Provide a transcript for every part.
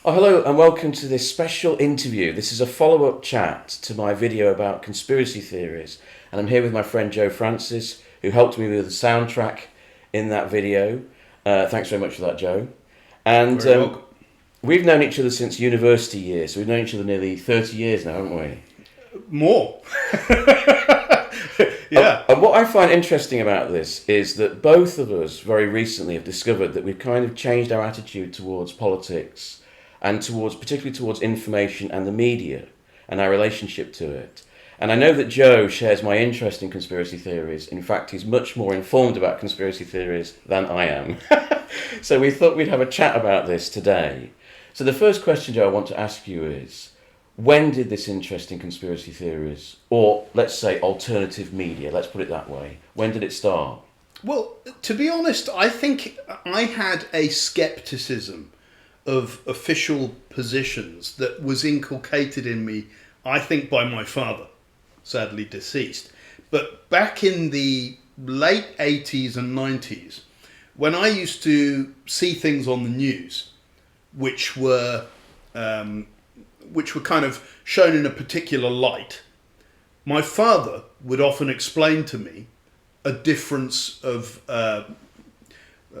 Oh, hello and welcome to this special interview. This is a follow-up chat to my video about conspiracy theories. And I'm here with my friend Joe Francis, who helped me with the soundtrack in that video. Thanks very much for that, Joe. And we've known each other since university years. So we've known each other nearly 30 years now, haven't we? More. Yeah. And what I find interesting about this is that both of us very recently have discovered that we've kind of changed our attitude towards politics and particularly towards information and the media and our relationship to it. And I know that Joe shares my interest in conspiracy theories. In fact, he's much more informed about conspiracy theories than I am. So we thought we'd have a chat about this today. So the first question, Joe, I want to ask you is, when did this interest in conspiracy theories, or let's say alternative media, let's put it that way, when did it start? Well, to be honest, I think I had a skepticism of official positions that was inculcated in me, I think, by my father, sadly deceased. But back in the late 80s and 90s, when I used to see things on the news which were kind of shown in a particular light, my father would often explain to me a difference of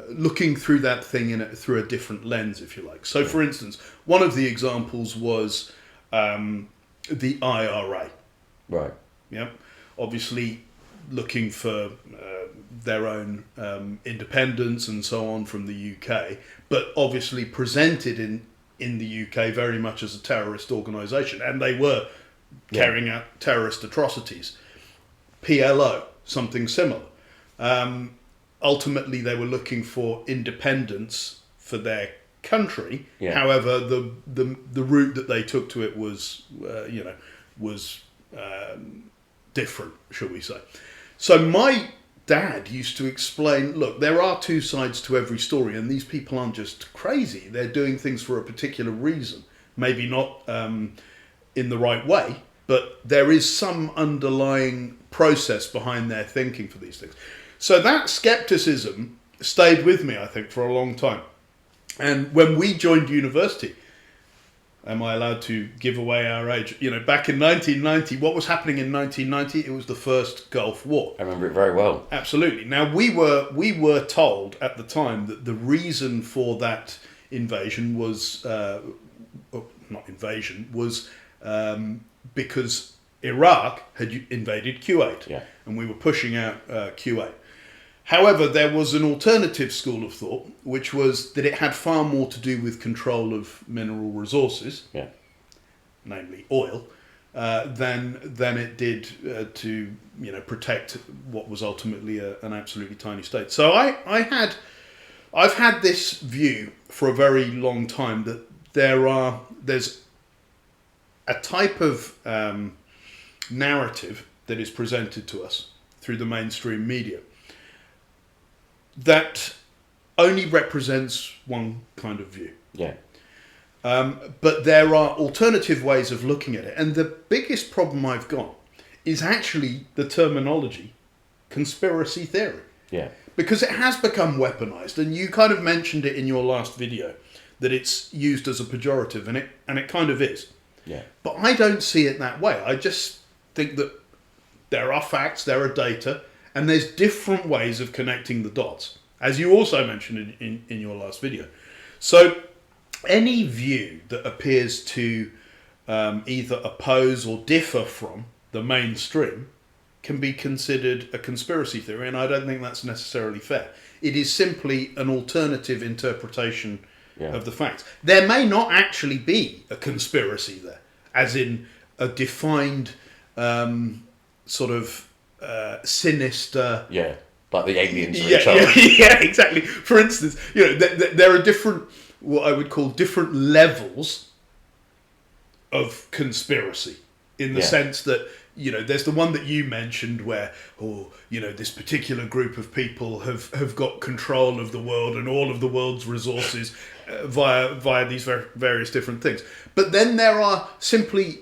looking through that thing through a different lens, if you like. So, for instance, one of the examples was the IRA. Right. Yeah. Obviously, looking for their own independence and so on from the UK, but obviously presented in the UK very much as a terrorist organisation, and they were carrying out terrorist atrocities. PLO, something similar. Ultimately, they were looking for independence for their country. Yeah. However, the route that they took to it was different, shall we say. So my dad used to explain, look, there are two sides to every story, and these people aren't just crazy. They're doing things for a particular reason. Maybe not in the right way, but there is some underlying process behind their thinking for these things. So that skepticism stayed with me, I think, for a long time. And when we joined university, am I allowed to give away our age? You know, back in 1990, what was happening in 1990? It was the first Gulf War. I remember it very well. Absolutely. Now, we were told at the time that the reason for that invasion was, because Iraq had invaded Kuwait. Yeah. And we were pushing out Kuwait. However, there was an alternative school of thought, which was that it had far more to do with control of mineral resources, namely oil, than it did to protect what was ultimately an absolutely tiny state. So I've had this view for a very long time that there's a type of narrative that is presented to us through the mainstream media that only represents one kind of view. Yeah. But there are alternative ways of looking at it. And the biggest problem I've got is actually the terminology conspiracy theory. Yeah. Because it has become weaponized. And you kind of mentioned it in your last video, that it's used as a pejorative, and it kind of is. Yeah. But I don't see it that way. I just think that there are facts, there are data, and there's different ways of connecting the dots, as you also mentioned in your last video. So any view that appears to either oppose or differ from the mainstream can be considered a conspiracy theory, and I don't think that's necessarily fair. It is simply an alternative interpretation of the facts. There may not actually be a conspiracy there, as in a defined sort of sinister... Yeah, like the aliens are in charge. Yeah, exactly. For instance, there are different, what I would call different levels of conspiracy, in the sense that, there's the one that you mentioned where, this particular group of people have got control of the world and all of the world's resources via these various different things. But then there are simply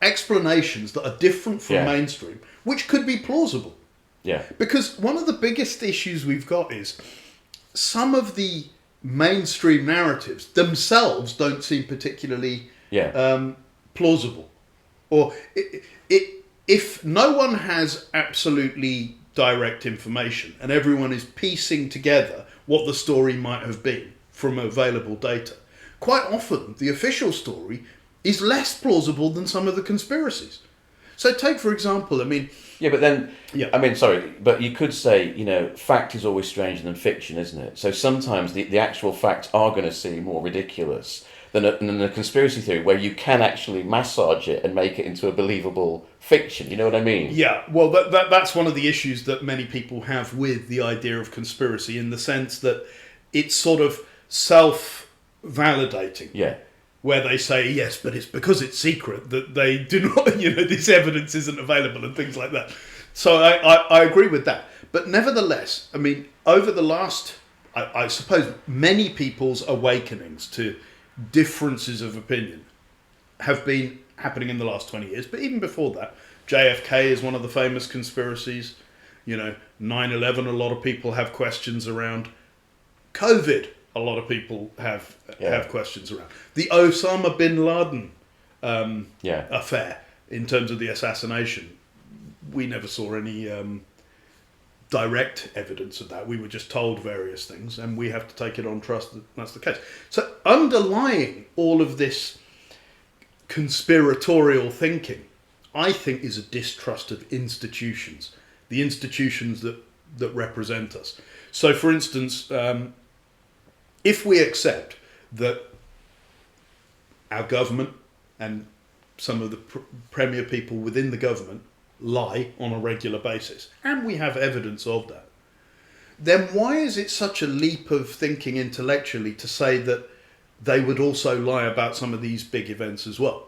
explanations that are different from mainstream, which could be plausible. Yeah. Because one of the biggest issues we've got is some of the mainstream narratives themselves don't seem particularly plausible. Or if no one has absolutely direct information and everyone is piecing together what the story might have been from available data, quite often the official story is less plausible than some of the conspiracies. So take, for example, but you could say, fact is always stranger than fiction, isn't it? So sometimes the actual facts are going to seem more ridiculous than a conspiracy theory where you can actually massage it and make it into a believable fiction. You know what I mean? Yeah, well, that's one of the issues that many people have with the idea of conspiracy, in the sense that it's sort of self-validating. Yeah. Where they say, yes, but it's because it's secret that they do not, this evidence isn't available and things like that. So I agree with that. But nevertheless, I mean, over the last, I suppose, many people's awakenings to differences of opinion have been happening in the last 20 years. But even before that, JFK is one of the famous conspiracies. 9/11, a lot of people have questions around. COVID, a lot of people have questions around. The Osama bin Laden affair, in terms of the assassination, we never saw any direct evidence of that. We were just told various things, and we have to take it on trust that that's the case. So underlying all of this conspiratorial thinking, I think, is a distrust of institutions, the institutions that represent us. So, for instance, if we accept that our government and some of the premier people within the government lie on a regular basis, and we have evidence of that, then why is it such a leap of thinking intellectually to say that they would also lie about some of these big events as well?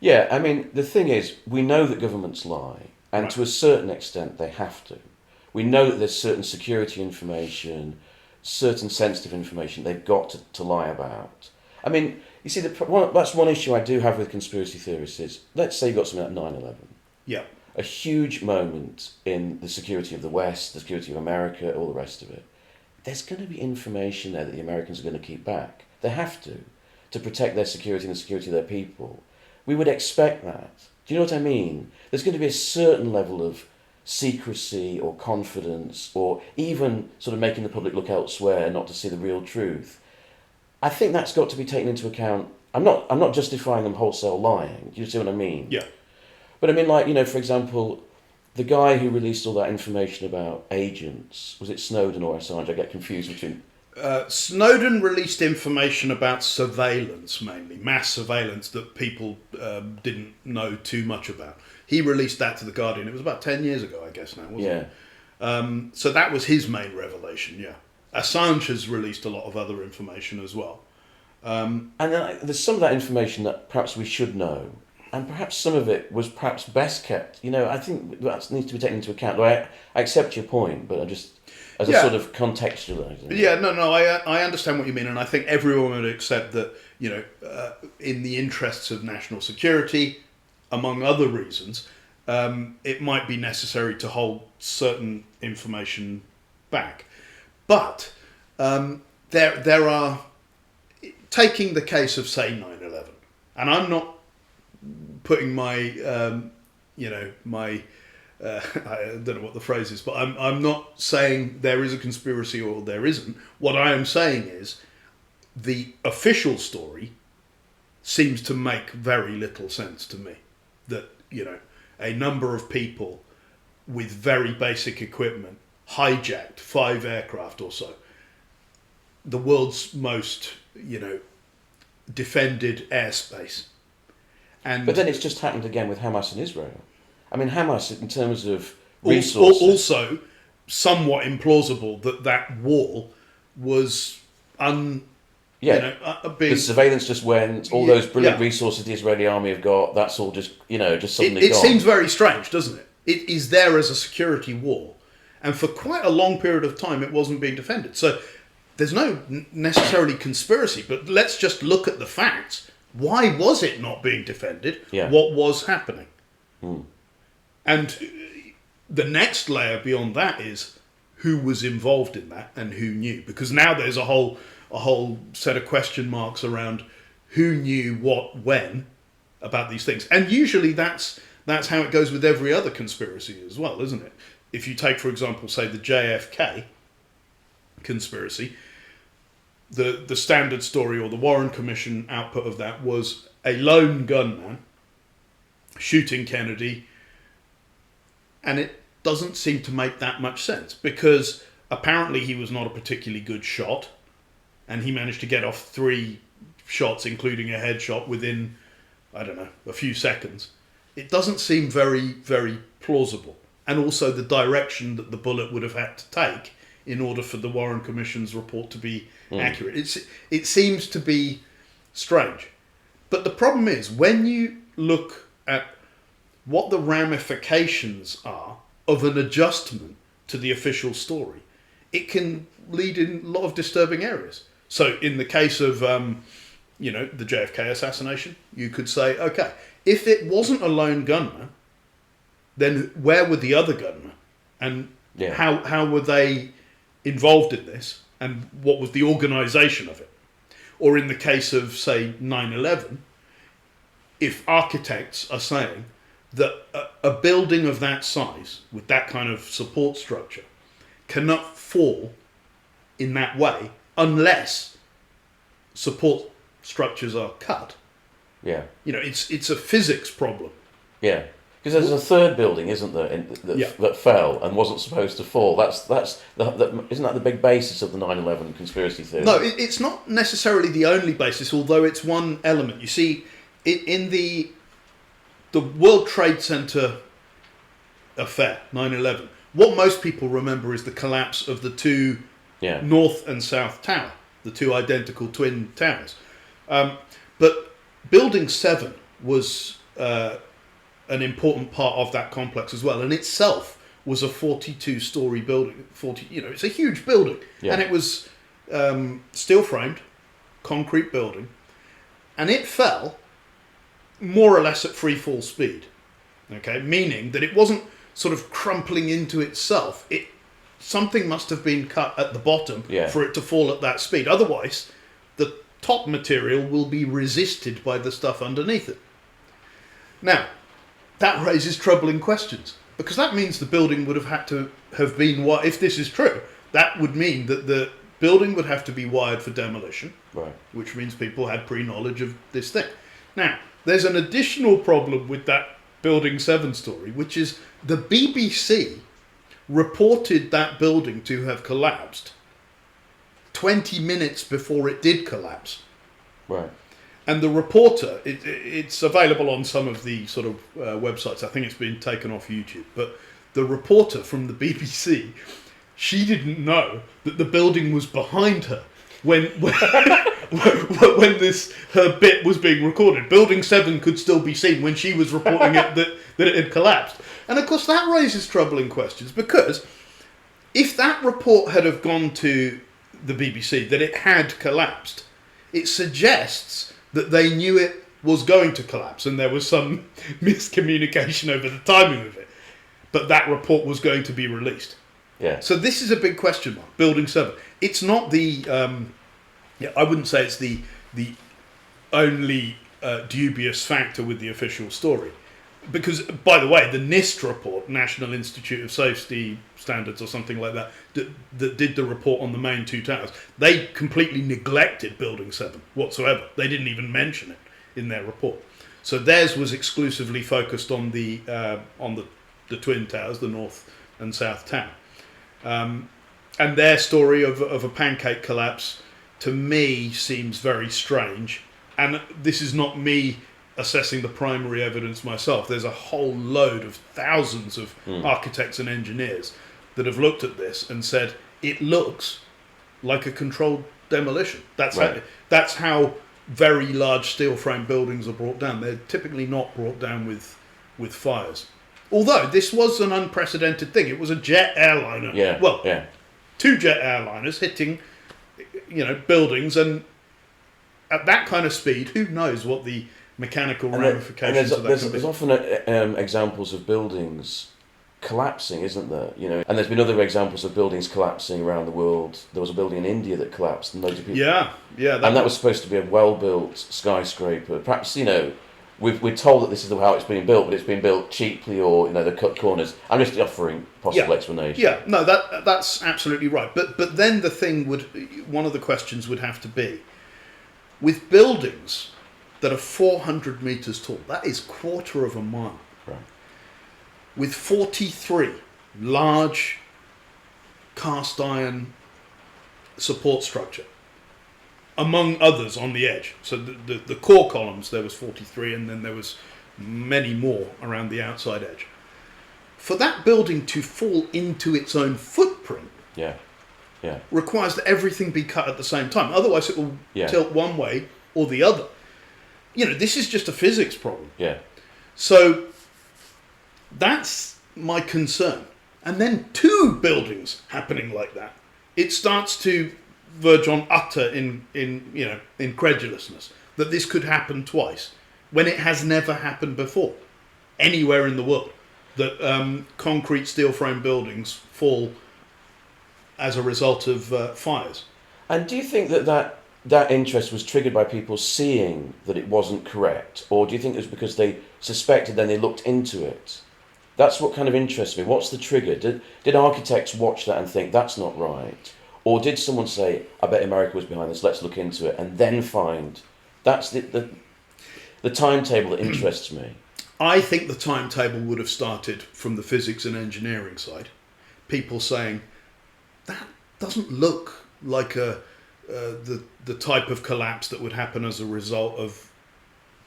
Yeah, I mean, the thing is, we know that governments lie, and to a certain extent they have to. We know that there's certain security information, certain sensitive information they've got to lie about. I mean, you see, that's one issue I do have with conspiracy theorists is, let's say you've got something like 9/11. Yeah. A huge moment in the security of the West, the security of America, all the rest of it. There's going to be information there that the Americans are going to keep back. They have to protect their security and the security of their people. We would expect that. Do you know what I mean? There's going to be a certain level of secrecy or confidence, or even sort of making the public look elsewhere not to see the real truth. I think that's got to be taken into account. I'm not justifying them wholesale lying. Do you see what I mean? Yeah. But I mean, for example, the guy who released all that information about agents, was it Snowden or Assange? I get confused between. Snowden released information about surveillance, mainly mass surveillance that people didn't know too much about. He released that to The Guardian. It was about 10 years ago, I guess now, wasn't it? So that was his main revelation, yeah. Assange has released a lot of other information as well. And then there's some of that information that perhaps we should know, and perhaps some of it was perhaps best kept. I think that needs to be taken into account. I accept your point, but I just, as a sort of contextualising. Yeah, no, I understand what you mean, and I think everyone would accept that, in the interests of national security, among other reasons, it might be necessary to hold certain information back. But there are, taking the case of, say, 9/11, and I'm not putting my, I don't know what the phrase is, but I'm not saying there is a conspiracy or there isn't. What I am saying is the official story seems to make very little sense to me. That, a number of people with very basic equipment hijacked 5 aircraft or so. The world's most, defended airspace. But then it's just happened again with Hamas and Israel. I mean, Hamas, in terms of resources... Also, somewhat implausible that wall was the surveillance just went, all those brilliant resources the Israeli army have got, that's all just suddenly gone. It seems very strange, doesn't it? It is there as a security wall. And for quite a long period of time, it wasn't being defended. So there's no necessarily conspiracy, but let's just look at the facts. Why was it not being defended? Yeah. What was happening? And the next layer beyond that is who was involved in that and who knew. Because now there's a whole a whole set of question marks around who knew what when about these things. And usually that's how it goes with every other conspiracy as well, isn't it? If you take, for example, say the JFK conspiracy, the standard story or the Warren Commission output of that was a lone gunman shooting Kennedy, and it doesn't seem to make that much sense because apparently he was not a particularly good shot, and he managed to get off 3 shots, including a headshot, within, I don't know, a few seconds. It doesn't seem very, very plausible. And also the direction that the bullet would have had to take in order for the Warren Commission's report to be accurate. It seems to be strange. But the problem is, when you look at what the ramifications are of an adjustment to the official story, it can lead in a lot of disturbing areas. So in the case of, the JFK assassination, you could say, okay, if it wasn't a lone gunman, then where were the other gunmen? And how were they involved in this? And what was the organisation of it? Or in the case of, say, 9/11, if architects are saying that a building of that size, with that kind of support structure, cannot fall in that way unless support structures are cut. Yeah. It's a physics problem. Yeah. Because there's a third building, isn't there, that fell and wasn't supposed to fall. Isn't that the big basis of the 9/11 conspiracy theory? No, it's not necessarily the only basis, although it's one element. You see, in the World Trade Center affair, 9/11, what most people remember is the collapse of the 2 North and South Tower, the 2 identical twin towers. But Building 7 was an important part of that complex as well, and itself was a 42-story building. It's a huge building, and it was steel framed, concrete building, and it fell more or less at free fall speed. Okay, meaning that it wasn't sort of crumpling into itself. Something must have been cut at the bottom for it to fall at that speed. Otherwise, the top material will be resisted by the stuff underneath it. Now, that raises troubling questions, because that means the building would have had to have been, if this is true, that would mean that the building would have to be wired for demolition, right? Which means people had pre-knowledge of this thing. Now, there's an additional problem with that Building 7 story, which is the BBC reported that building to have collapsed 20 minutes before it did collapse. Right. And the reporter, it's available on some of the sort of websites. I think it's been taken off YouTube. But the reporter from the BBC, she didn't know that the building was behind her when her bit was being recorded. Building 7 could still be seen when she was reporting it that it had collapsed. And of course that raises troubling questions, because if that report had have gone to the BBC that it had collapsed, it suggests that they knew it was going to collapse and there was some miscommunication over the timing of it. But that report was going to be released. Yeah. So this is a big question mark, Building 7. It's not the... I wouldn't say it's the only dubious factor with the official story. Because, by the way, the NIST report, National Institute of Safety Standards or something like that, that did the report on the main 2 towers, they completely neglected Building 7 whatsoever. They didn't even mention it in their report. So theirs was exclusively focused on the twin towers, the North and South Tower. And their story of a pancake collapse, to me, seems very strange. And this is not me assessing the primary evidence myself. There's a whole load of thousands of architects and engineers that have looked at this and said it looks like a controlled demolition. That's how very large steel frame buildings are brought down. They're typically not brought down with fires. Although this was an unprecedented thing. It was a jet airliner. Yeah. 2 jet airliners hitting, buildings, and at that kind of speed, who knows what the mechanical ramifications of that could be. There's often examples of buildings collapsing, isn't there? You know, and there's been other examples of buildings collapsing around the world. There was a building in India that collapsed, and loads of people. Yeah, And that was supposed to be a well-built skyscraper. Perhaps, you know, we're told that this is how it's being built, but it's been built cheaply, or, you know, they cut corners. I'm just offering possible explanation. Yeah, no, that's absolutely right. But then the thing one of the questions would have to be, with buildings that are 400 metres tall, that is quarter of a mile. Right. With 43 large cast iron support structure, among others on the edge. So the core columns, there was 43, and then there was many more around the outside edge. For that building to fall into its own footprint requires that everything be cut at the same time. Otherwise it will tilt one way or the other. You know, this is just a physics problem. Yeah. So that's my concern. And then two buildings happening like that, it starts to verge on utter incredulousness that this could happen twice when it has never happened before anywhere in the world, that concrete steel frame buildings fall as a result of fires. And do you think that interest was triggered by people seeing that it wasn't correct, or do you think it was because they suspected, then they looked into it? That's what kind of interests me. What's the trigger? Did architects watch that and think that's not right? Or did someone say, I bet America was behind this, let's look into it, and then find... That's the timetable that interests me. I think the timetable would have started from the physics and engineering side. People saying, that doesn't look like the type of collapse that would happen as a result of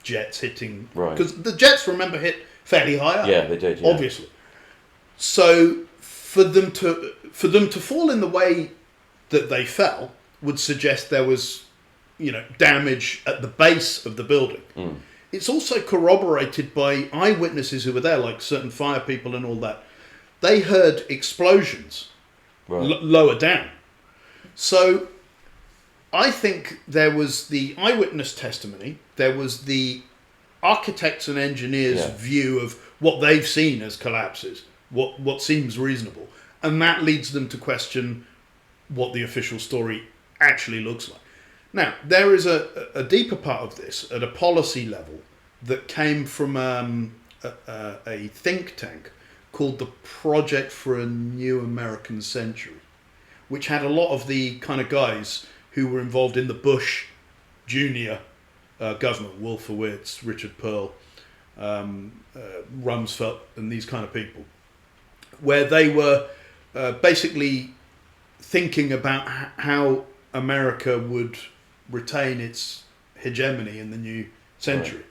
jets hitting... Right. Because the jets, remember, hit fairly high up. Yeah, they did, yeah. Obviously. So for them to fall in the way that they fell would suggest there was, you know, damage at the base of the building. Mm. It's also corroborated by eyewitnesses who were there, like certain fire people and all that. They heard explosions lower down. So I think there was the eyewitness testimony, there was the architects and engineers' view of what they've seen as collapses, what seems reasonable, and that leads them to question what the official story actually looks like. Now, there is a deeper part of this at a policy level that came from a think tank called the Project for a New American Century, which had a lot of the kind of guys who were involved in the Bush Junior government, Wolfowitz, Richard Pearl, Rumsfeld, and these kind of people, where they were basically thinking about how America would retain its hegemony in the new century. Right.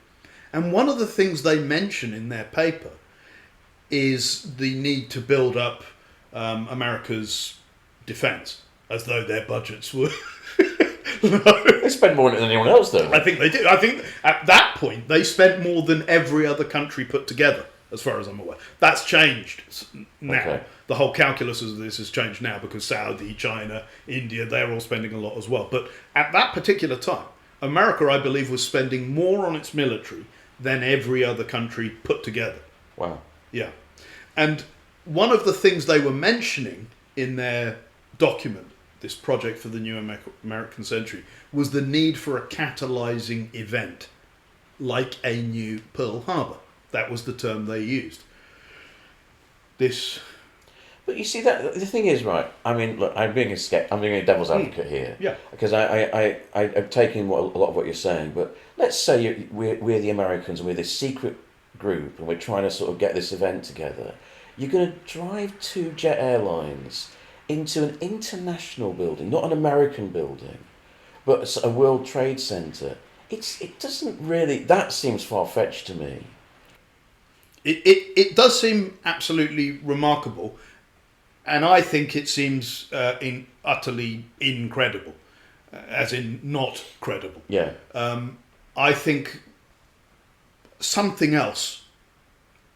And one of the things they mention in their paper is the need to build up America's defence, as though their budgets were... They spend more than anyone else, though. I think they do. I think at that point they spent more than every other country put together, as far as I'm aware. That's changed now. Okay. The whole calculus of this has changed now because Saudi, China, India, they're all spending a lot as well. But at that particular time, America, I believe, was spending more on its military than every other country put together. Wow. Yeah. And one of the things they were mentioning in their document, this Project for the New American Century, was the need for a catalyzing event, like a new Pearl Harbor. That was the term they used. But you see, that the thing is, right, I mean, look, I'm being a devil's advocate here. Yeah. Because I'm taking a lot of what you're saying, but let's say we're the Americans and we're this secret group and we're trying to sort of get this event together. You're going to drive two jet airlines into an international building, not an American building, but a World Trade Center. It doesn't really... That seems far-fetched to me. It does seem absolutely remarkable, and I think it seems utterly incredible, as in not credible. Yeah. I think something else,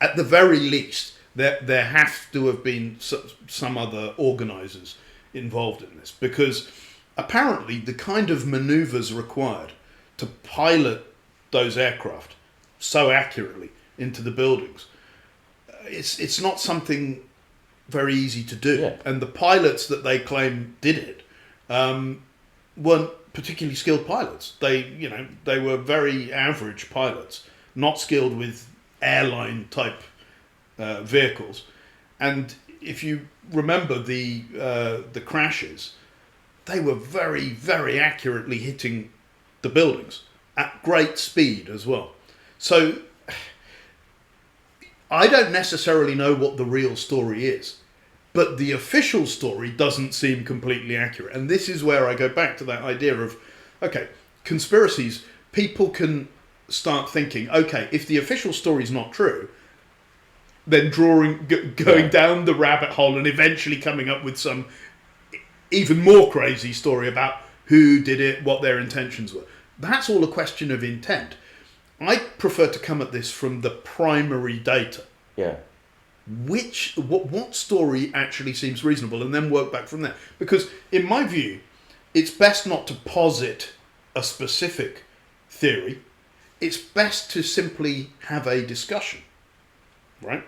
at the very least, there have to have been some other organisers involved in this, because apparently the kind of manoeuvres required to pilot those aircraft so accurately into the buildings it's not something very easy to do. Yeah. And the pilots that they claim did it weren't particularly skilled pilots. They were very average pilots, not skilled with airline type vehicles. And if you remember the crashes, they were very, very accurately hitting the buildings at great speed as well. So I don't necessarily know what the real story is, but the official story doesn't seem completely accurate. And this is where I go back to that idea of, okay, conspiracies, people can start thinking, okay, if the official story is not true, then going down the rabbit hole and eventually coming up with some even more crazy story about who did it, what their intentions were. That's all a question of intent. I prefer to come at this from the primary data. Yeah. What story actually seems reasonable, and then work back from there. Because in my view, it's best not to posit a specific theory. It's best to simply have a discussion, right?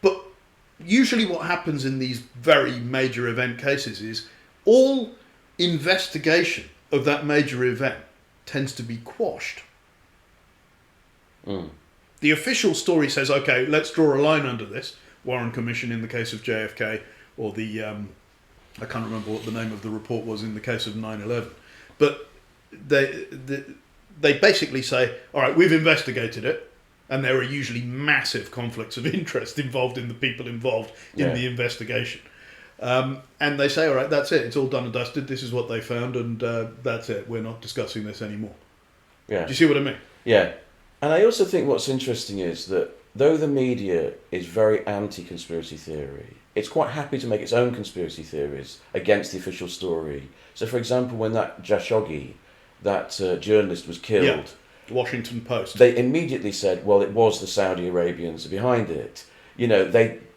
But usually what happens in these very major event cases is all investigation of that major event tends to be quashed. The official story says, okay, let's draw a line under this. Warren Commission in the case of JFK, or the, I can't remember what the name of the report was in the case of 9/11. But they basically say, all right, we've investigated it, and there are usually massive conflicts of interest involved in the people involved in the investigation. And they say, all right, that's it. It's all done and dusted. This is what they found, and that's it. We're not discussing this anymore. Yeah. Do you see what I mean? Yeah. And I also think what's interesting is that though the media is very anti-conspiracy theory, it's quite happy to make its own conspiracy theories against the official story. So, for example, when that Khashoggi, that journalist, was killed, Washington Post, they immediately said, well, it was the Saudi Arabians behind it.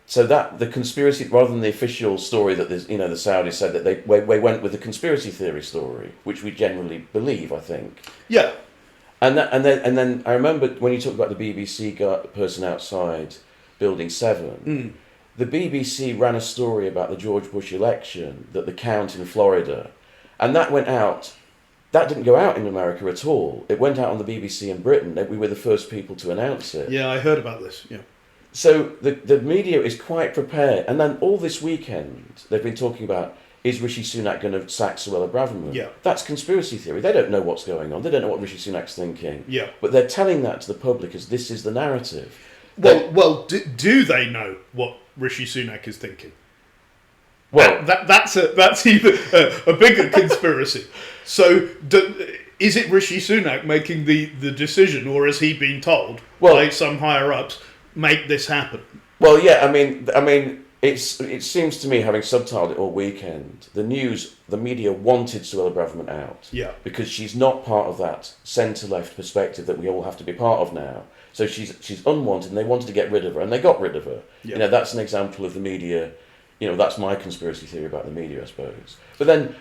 So that the conspiracy, rather than the official story that the Saudis said, that they went with the conspiracy theory story, which we generally believe, I think. Yeah. And then I remember when you talked about the BBC person outside Building 7, the BBC ran a story about the George Bush election, that the count in Florida, and that went out. That didn't go out in America at all. It went out on the BBC in Britain. We were the first people to announce it. Yeah, I heard about this, yeah. So the media is quite prepared. And then all this weekend, they've been talking about, is Rishi Sunak going to sack Suella Braverman? Yeah. That's conspiracy theory. They don't know what's going on. They don't know what Rishi Sunak's thinking. Yeah. But they're telling that to the public as this is the narrative. Well, do they know what Rishi Sunak is thinking? Well, that's even a bigger conspiracy. So, is it Rishi Sunak making the decision, or has he been told by some higher ups, make this happen? Well, yeah. I mean, it seems to me, having subtitled it all weekend, the media wanted Suella Braverman out. Yeah. Because she's not part of that centre-left perspective that we all have to be part of now. So she's unwanted, and they wanted to get rid of her, and they got rid of her. Yeah. That's an example of the media. That's my conspiracy theory about the media, I suppose. But then,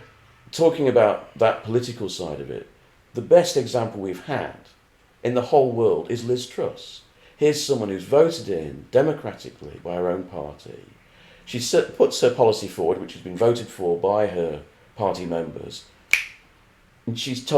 talking about that political side of it, the best example we've had in the whole world is Liz Truss. Here's someone who's voted in democratically by her own party. She puts her policy forward, which has been voted for by her party members. And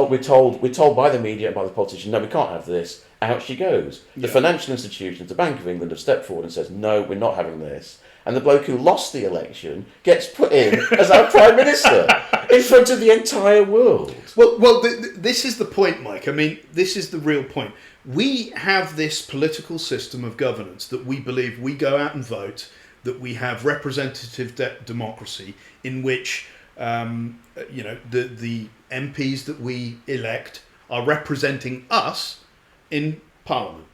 we're told by the media and by the politicians, no, we can't have this. Out she goes. The financial institutions, the Bank of England, have stepped forward and says, no, we're not having this. And the bloke who lost the election gets put in as our Prime Minister in front of the entire world. Well, this is the point, Mike. I mean, this is the real point. We have this political system of governance that we believe we go out and vote, that we have representative democracy in which the MPs that we elect are representing us in Parliament.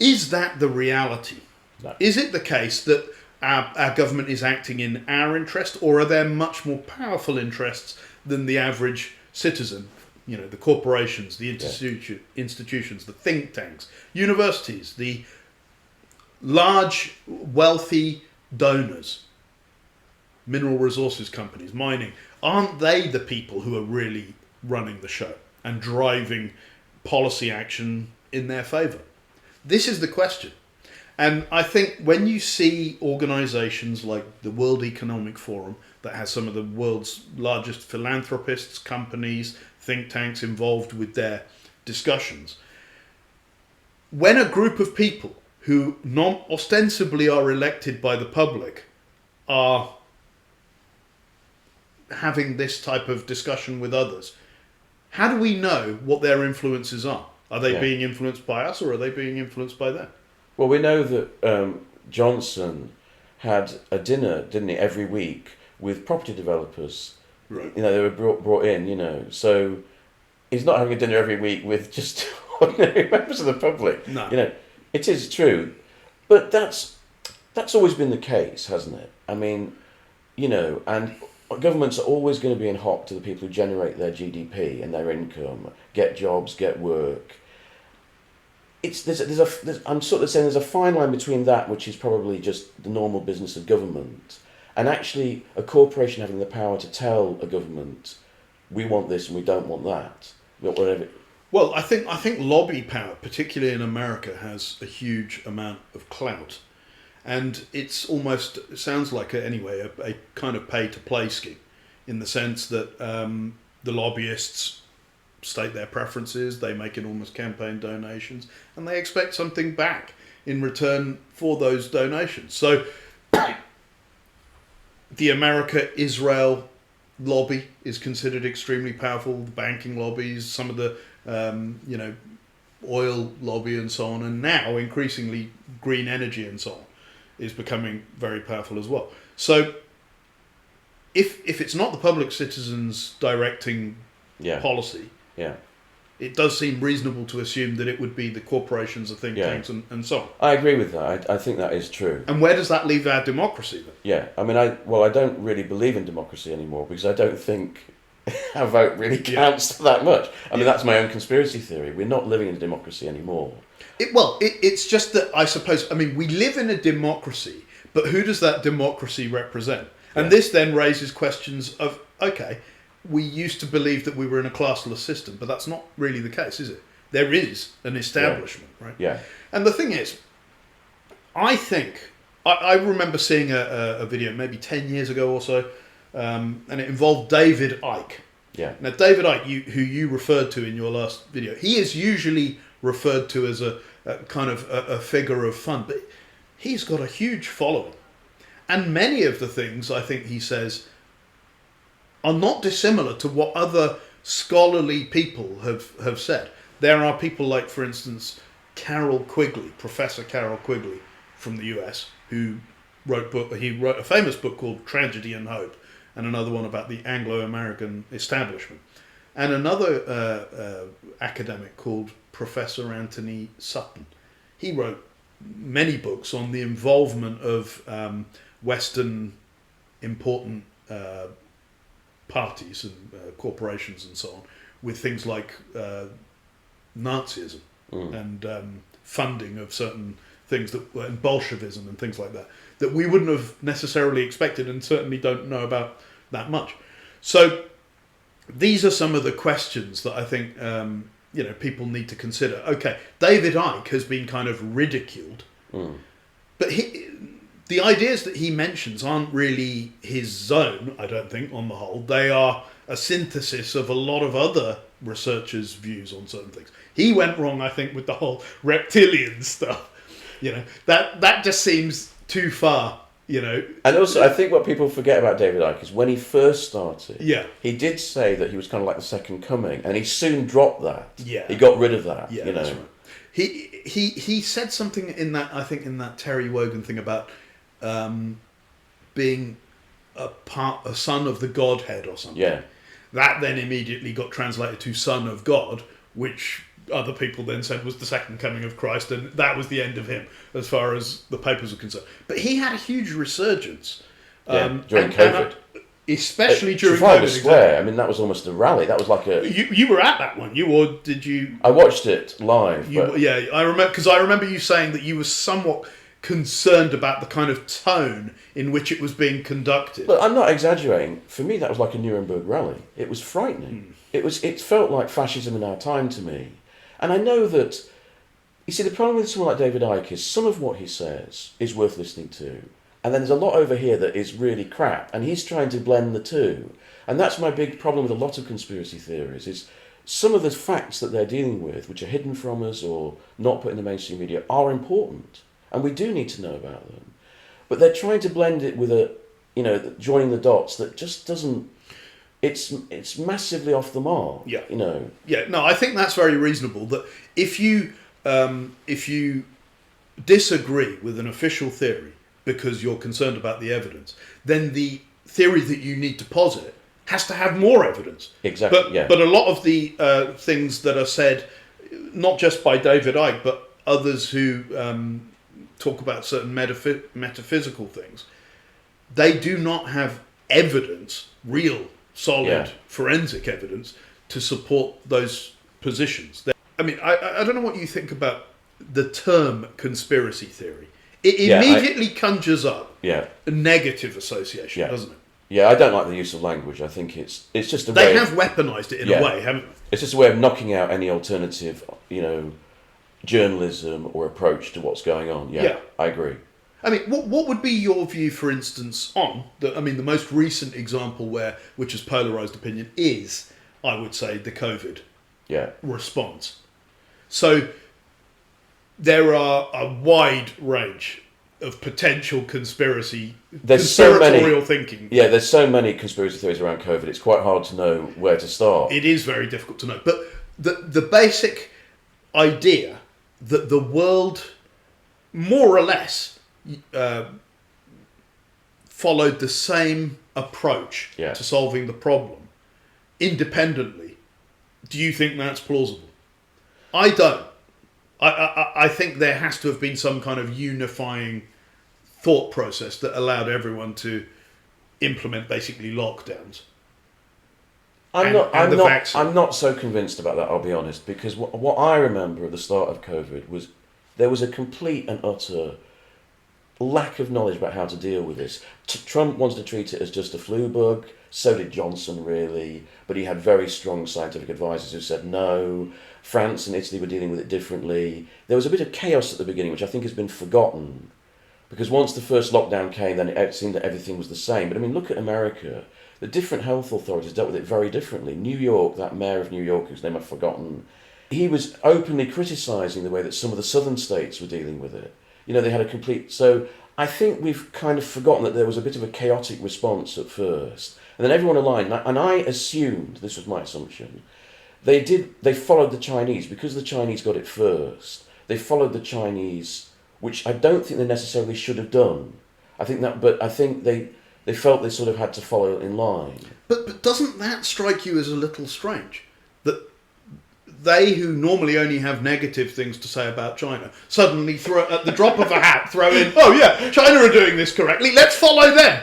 Is that the reality? No. Is it the case that our government is acting in our interest, or are there much more powerful interests than the average citizen? The corporations, the institutions, the think tanks, universities, the large, wealthy donors, mineral resources companies, mining. Aren't they the people who are really running the show and driving policy action in their favour? This is the question. And I think when you see organisations like the World Economic Forum, that has some of the world's largest philanthropists, companies, think tanks involved with their discussions, when a group of people who ostensibly are elected by the public are having this type of discussion with others, how do we know what their influences are? Are they being influenced by us, or are they being influenced by them? Well, we know that Johnson had a dinner, didn't he, every week with property developers. Right. You know, they were brought in, you know. So he's not having a dinner every week with just ordinary members of the public. No. You know, it is true. But that's always been the case, hasn't it? I mean, you know, and governments are always going to be in hock to the people who generate their GDP and their income, get jobs, get work. I'm sort of saying there's a fine line between that, which is probably just the normal business of government, and actually a corporation having the power to tell a government, we want this and we don't want that. Whatever. Well, I think lobby power, particularly in America, has a huge amount of clout, and it sounds like a kind of pay to play scheme, in the sense that the lobbyists state their preferences, they make enormous campaign donations, and they expect something back in return for those donations. So the America-Israel lobby is considered extremely powerful, the banking lobbies, some of the oil lobby and so on, and now increasingly green energy and so on is becoming very powerful as well. So if it's not the public citizens directing policy, it does seem reasonable to assume that it would be the corporations, the think tanks, and so on. I agree with that. I think that is true. And where does that leave our democracy then? Yeah, I mean, I don't really believe in democracy anymore, because I don't think our vote really counts that much. I mean, that's my own conspiracy theory. We're not living in a democracy anymore. It's just that, I suppose, I mean, we live in a democracy, but who does that democracy represent? And this then raises questions of, okay, we used to believe that we were in a classless system, but that's not really the case, is it? There is an establishment, right? Yeah. And the thing is, I think, I remember seeing a video maybe 10 years ago or so, and it involved David Icke. Yeah. Now, David Icke, who you referred to in your last video, he is usually referred to as a kind of a figure of fun, but he's got a huge following. And many of the things I think he says are not dissimilar to what other scholarly people have said. There are people like, for instance, Carol Quigley, Professor Carol Quigley from the US, who wrote a famous book called Tragedy and Hope, and another one about the Anglo-American establishment. And another academic called Professor Anthony Sutton. He wrote many books on the involvement of Western important parties and corporations and so on with things like Nazism and funding of certain things and Bolshevism and things like that we wouldn't have necessarily expected and certainly don't know about that much. So these are some of the questions that I think people need to consider. Okay, David Icke has been kind of ridiculed, but the ideas that he mentions aren't really his zone, I don't think, on the whole. They are a synthesis of a lot of other researchers' views on certain things. He went wrong, I think, with the whole reptilian stuff. That just seems too far, And also, I think what people forget about David Icke is when he first started, he did say that he was kind of like the second coming, and he soon dropped that. Yeah. He got rid of that, That's right. He said something in that Terry Wogan thing about being a son of the Godhead or something. Yeah. That then immediately got translated to Son of God, which other people then said was the second coming of Christ, and that was the end of him as far as the papers were concerned. But he had a huge resurgence during COVID. Especially during Trafalgar COVID. Square, exactly. I mean, that was almost a rally. That was like a... You were at that one, or did you... I watched it live. Yeah, I remember, because I remember you saying that you were somewhat concerned about the kind of tone in which it was being conducted. But I'm not exaggerating. For me, that was like a Nuremberg rally. It was frightening. It felt like fascism in our time to me. And I know that You see, the problem with someone like David Icke is some of what he says is worth listening to, and then there's a lot over here that is really crap, and he's trying to blend the two. And that's my big problem with a lot of conspiracy theories, is some of the facts that they're dealing with, which are hidden from us or not put in the mainstream media, are important, and we do need to know about them. But they're trying to blend it with joining the dots that just doesn't. It's massively off the mark. Yeah. Yeah. No, I think that's very reasonable. That if you disagree with an official theory because you're concerned about the evidence, then the theory that you need to posit has to have more evidence. Exactly. But a lot of the things that are said, not just by David Icke, but others who talk about certain metaphysical things, they do not have evidence, real, solid, forensic evidence to support those positions. I mean, I don't know what you think about the term conspiracy theory. It immediately conjures up a negative association, doesn't it? Yeah, I don't like the use of language. I think it's just a way... They have weaponised it in a way, haven't they? It's just a way of knocking out any alternative, journalism or approach to what's going on. Yeah, I agree. I mean, what would be your view, for instance, on the most recent example which has polarised opinion is, I would say, the COVID response. So there are a wide range of potential conspiratorial thinking. Yeah, there's so many conspiracy theories around COVID. It's quite hard to know where to start. It is very difficult to know. But the basic idea that the world, more or less, followed the same approach to solving the problem independently. Do you think that's plausible? I don't. I think there has to have been some kind of unifying thought process that allowed everyone to implement basically lockdowns. I'm not so convinced about that, I'll be honest, because what I remember at the start of COVID was there was a complete and utter lack of knowledge about how to deal with this. Trump wanted to treat it as just a flu bug, so did Johnson really, but he had very strong scientific advisors who said no. France and Italy were dealing with it differently. There was a bit of chaos at the beginning, which I think has been forgotten, because once the first lockdown came, then it seemed that everything was the same. But I mean, look at America. The different health authorities dealt with it very differently. New York, that mayor of New York, whose name I've forgotten, he was openly criticising the way that some of the southern states were dealing with it. They had a complete... So I think we've kind of forgotten that there was a bit of a chaotic response at first. And then everyone aligned, and I assumed, this was my assumption, they followed the Chinese. Because the Chinese got it first, they followed the Chinese, which I don't think they necessarily should have done. I think they felt they sort of had to follow in line. But doesn't that strike you as a little strange? That they, who normally only have negative things to say about China, suddenly at the drop of a hat throw in, oh yeah, China are doing this correctly, let's follow them.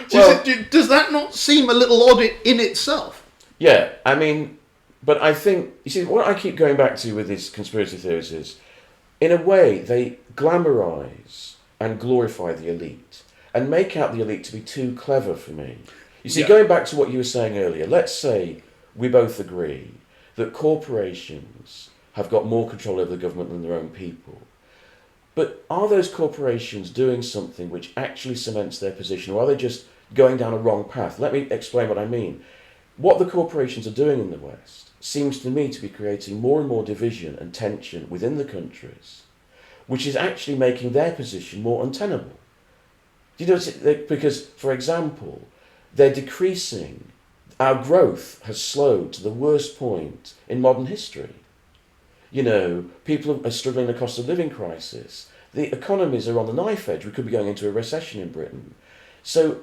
Does that not seem a little odd in itself? Yeah, I mean, but I think, you see, what I keep going back to with these conspiracy theories is, in a way, they glamorise and glorify the elite and make out the elite to be too clever for me. You see, going back to what you were saying earlier, let's say we both agree that corporations have got more control over the government than their own people. But are those corporations doing something which actually cements their position, or are they just going down a wrong path? Let me explain what I mean. What the corporations are doing in the West seems to me to be creating more and more division and tension within the countries, which is actually making their position more untenable. Because, for example, they're decreasing. Our growth has slowed to the worst point in modern history. People are struggling with the cost of living crisis. The economies are on the knife edge. We could be going into a recession in Britain. So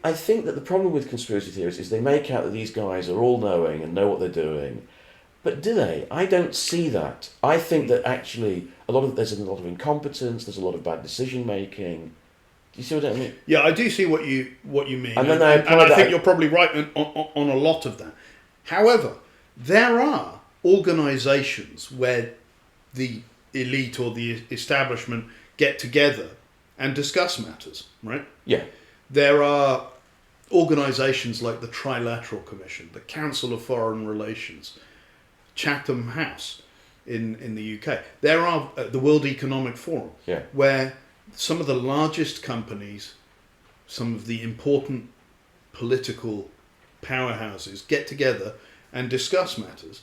I think that the problem with conspiracy theories is they make out that these guys are all-knowing and know what they're doing. But do they? I don't see that. I think that actually there's a lot of incompetence, there's a lot of bad decision-making. Do you see what I mean? Yeah, I do see what you mean. And then I think you're probably right on a lot of that. However, there are organisations where the elite or the establishment get together and discuss matters, right? Yeah. There are organisations like the Trilateral Commission, the Council of Foreign Relations, Chatham House, in the UK. There are the World Economic Forum, Yeah. where some of the largest companies, some of the important political powerhouses get together and discuss matters,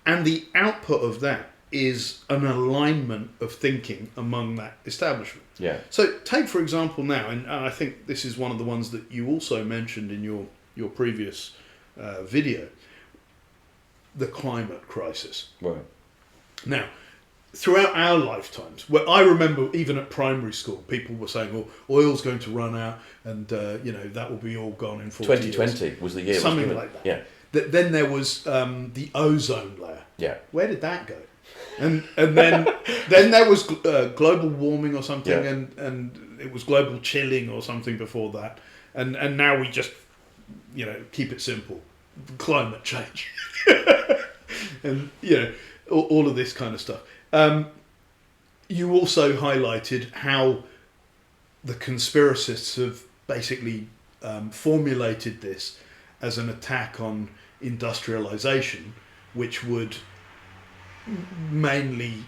and the output of that is an alignment of thinking among that establishment. Yeah. So take, for example, now, and I think this is one of the ones that you also mentioned in your previous video, the climate crisis. Right. Now, throughout our lifetimes, where I remember even at primary school, people were saying, "Oh, oil's going to run out, and that will be all gone in 40 years." 2020 was the year. Something wasn't it? like that. Yeah. Then there was the ozone layer. Yeah. Where did that go? And then there was global warming or something, Yeah. and it was global chilling or something before that, and now we just keep it simple, climate change, and all of this kind of stuff. You also highlighted how the conspiracists have basically formulated this as an attack on industrialization, which would mainly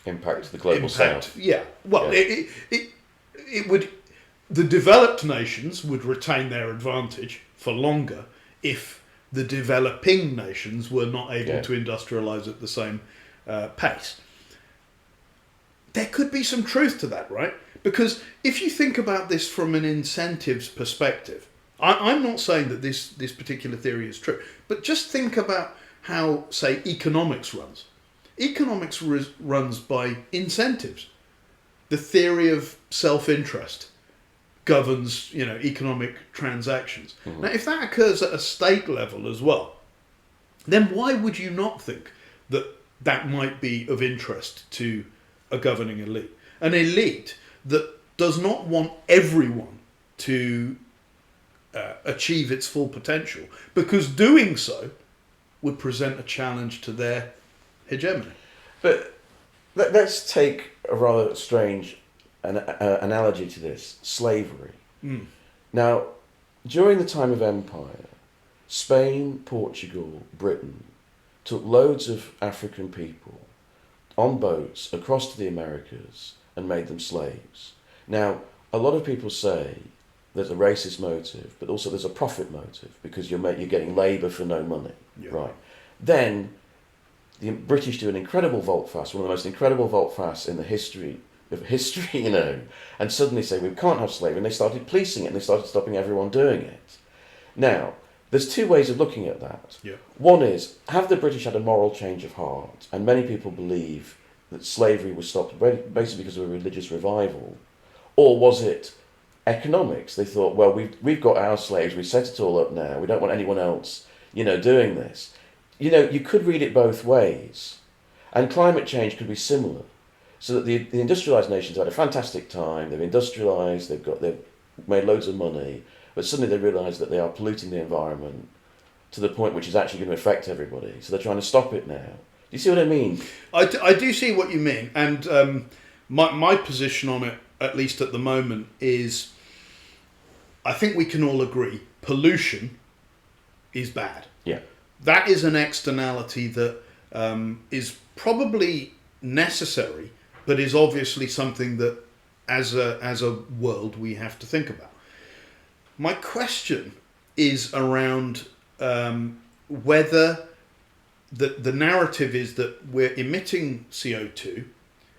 Impact the global south. Yeah. Well, Yeah. it would. The developed nations would retain their advantage for longer if the developing nations were not able to industrialize at the same pace. There could be some truth to that, right? Because if you think about this from an incentives perspective, I'm not saying that this particular theory is true, but just think about how, say, economics runs. Economics runs by incentives. The theory of self-interest governs, economic transactions. Mm-hmm. Now, if that occurs at a state level as well, then why would you not think that that might be of interest to a governing elite? An elite that does not want everyone to achieve its full potential, because doing so would present a challenge to their hegemony. But let's take a rather strange analogy to this: slavery. Mm. Now, during the time of empire, Spain, Portugal, Britain took loads of African people on boats across to the Americas and made them slaves. Now, a lot of people say there's a racist motive, but also there's a profit motive, because you're getting labour for no money, right? Then the British do an incredible volte-face, one of the most incredible volte-face in the history, and suddenly say we can't have slavery, and they started policing it, and they started stopping everyone doing it. Now, there's two ways of looking at that. Yeah. One is, have the British had a moral change of heart? And many people believe that slavery was stopped basically because of a religious revival. Or was it economics? They thought, well, we've got our slaves, we've set it all up now, we don't want anyone else, doing this. You could read it both ways. And climate change could be similar. So that the industrialised nations had a fantastic time, they've industrialised, they've made loads of money, but suddenly they realise that they are polluting the environment to the point which is actually going to affect everybody. So they're trying to stop it now. Do you see what I mean? I do see what you mean. And my position on it, at least at the moment, is I think we can all agree pollution is bad. Yeah. That is an externality that is probably necessary, but is obviously something that as a world we have to think about. My question is around whether the narrative is that we're emitting CO2,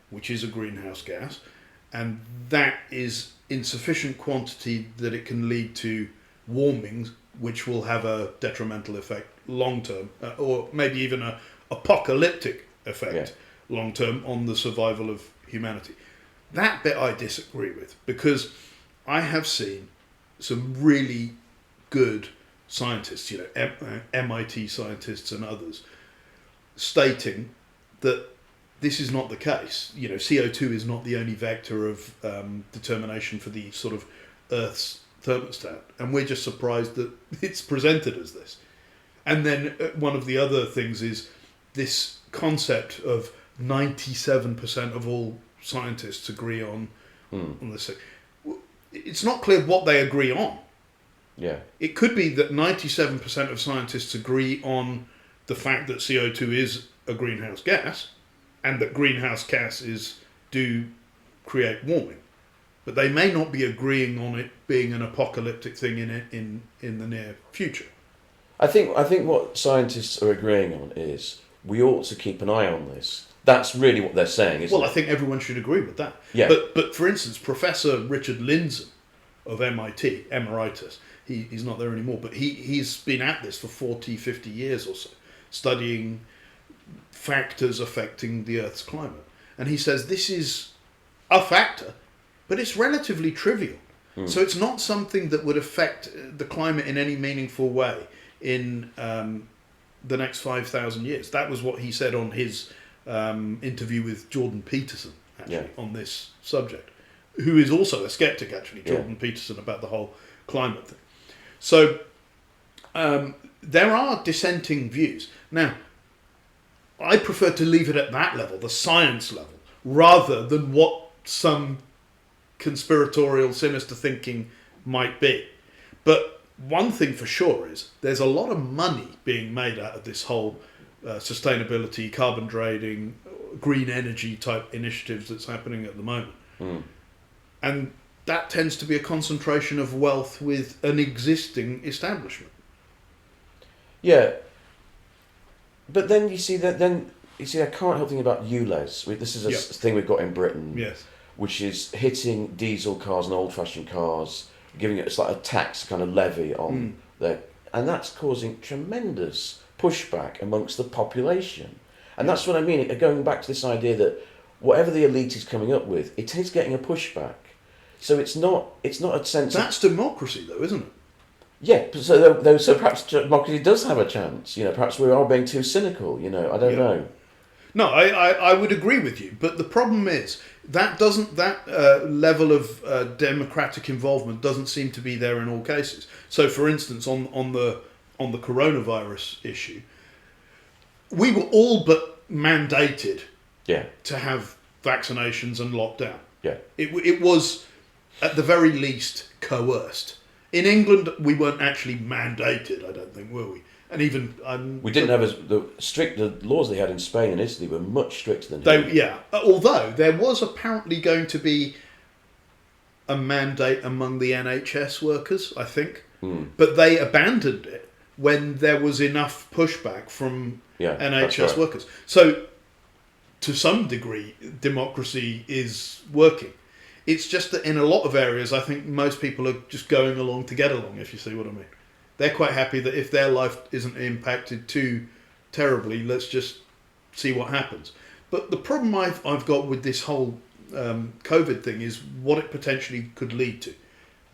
which is a greenhouse gas, and that is in sufficient quantity that it can lead to warming, which will have a detrimental effect long term, or maybe even a apocalyptic effect long term on the survival of humanity. That bit I disagree with, because I have seen some really good scientists, MIT scientists and others, stating that this is not the case. CO2 is not the only vector of determination for the sort of Earth's thermostat, and we're just surprised that it's presented as this. And then one of the other things is this concept of 97% of all scientists agree on this thing. It's not clear what they agree on. Yeah. It could be that 97% of scientists agree on the fact that CO2 is a greenhouse gas, and that greenhouse gases do create warming. But they may not be agreeing on it being an apocalyptic thing in the near future. I think what scientists are agreeing on is we ought to keep an eye on this. That's really what they're saying, isn't it? Well, I think everyone should agree with that. Yeah. But for instance, Professor Richard Lindzen of MIT, Emeritus, he's not there anymore, but he's been at this for 40, 50 years or so, studying factors affecting the Earth's climate. And he says this is a factor, but it's relatively trivial. So it's not something that would affect the climate in any meaningful way in the next 5,000 years. That was what he said on his interview with Jordan Peterson, actually, on this subject, who is also a skeptic, actually, Jordan Peterson, about the whole climate thing. So there are dissenting views. Now, I prefer to leave it at that level, the science level, rather than what some conspiratorial, sinister thinking might be. But one thing for sure is there's a lot of money being made out of this whole sustainability, carbon trading, green energy type initiatives that's happening at the moment. And that tends to be a concentration of wealth with an existing establishment. Yeah. But then you see, I can't help thinking about ULEZ. This is a thing we've got in Britain. Yes. Which is hitting diesel cars and old-fashioned cars, giving it, it's like a tax kind of levy on their, and that's causing tremendous pushback amongst the population. And that's what I mean, going back to this idea that whatever the elite is coming up with, it is getting a pushback. So it's not a sense. That's democracy, though, isn't it? Yeah. So perhaps democracy does have a chance. Perhaps we are being too cynical. I don't know. No, I would agree with you, but the problem is that level of democratic involvement doesn't seem to be there in all cases. So, for instance, on the coronavirus issue, we were all but mandated to have vaccinations and lockdown. Yeah, it was at the very least coerced. In England, we weren't actually mandated. I don't think, were we? And even we didn't have the laws they had in Spain and Italy were much stricter than here. Although there was apparently going to be a mandate among the NHS workers, I think, but they abandoned it when there was enough pushback from NHS workers. So, to some degree, democracy is working. It's just that in a lot of areas, I think most people are just going along to get along, if you see what I mean. They're quite happy that if their life isn't impacted too terribly, let's just see what happens. But the problem I've got with this whole COVID thing is what it potentially could lead to.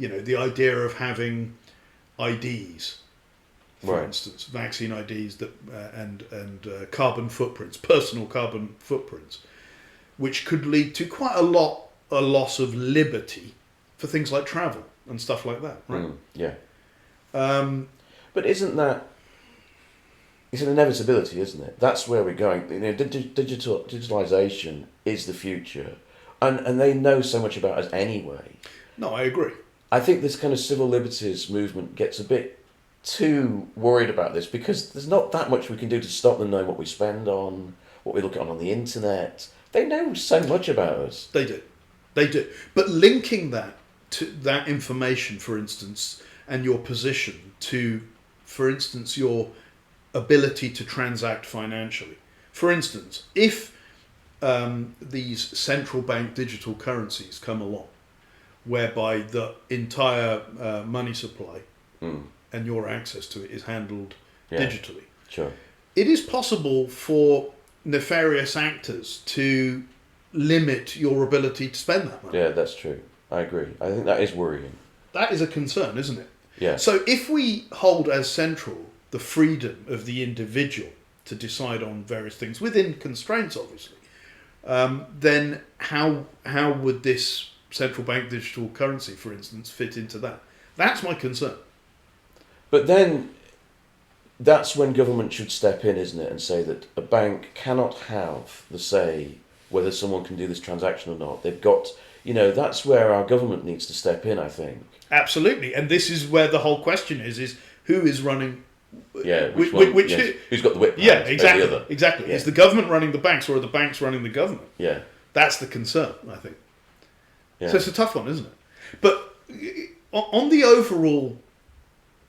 The idea of having IDs, for instance, vaccine IDs that and carbon footprints, personal carbon footprints, which could lead to quite a loss of liberty for things like travel and stuff like that, right? But isn't that? It's an inevitability, isn't it? That's where we're going. Digitalization is the future, and they know so much about us anyway. No, I agree. I think this kind of civil liberties movement gets a bit too worried about this because there's not that much we can do to stop them knowing what we spend on, what we look at on the internet. They know so much about us. They do. But linking that to that information, for instance, and your position to, for instance, your ability to transact financially. For instance, if these central bank digital currencies come along, whereby the entire money supply and your access to it is handled digitally, it is possible for nefarious actors to limit your ability to spend that money. Yeah, that's true. I agree. I think that is worrying. That is a concern, isn't it? Yeah. So if we hold as central the freedom of the individual to decide on various things within constraints, obviously, then how would this central bank digital currency, for instance, fit into that? That's my concern. But then that's when government should step in, isn't it, and say that a bank cannot have the say whether someone can do this transaction or not. They've got, that's where our government needs to step in, I think. Absolutely. And this is where the whole question is who is running Yeah, which who's got the whip? yeah, hand, exactly, the other. exactly. Yeah. Is the government running the banks, or are the banks running the government? Yeah, That's the concern, I think. yeah. So it's a tough one, isn't it? But on the overall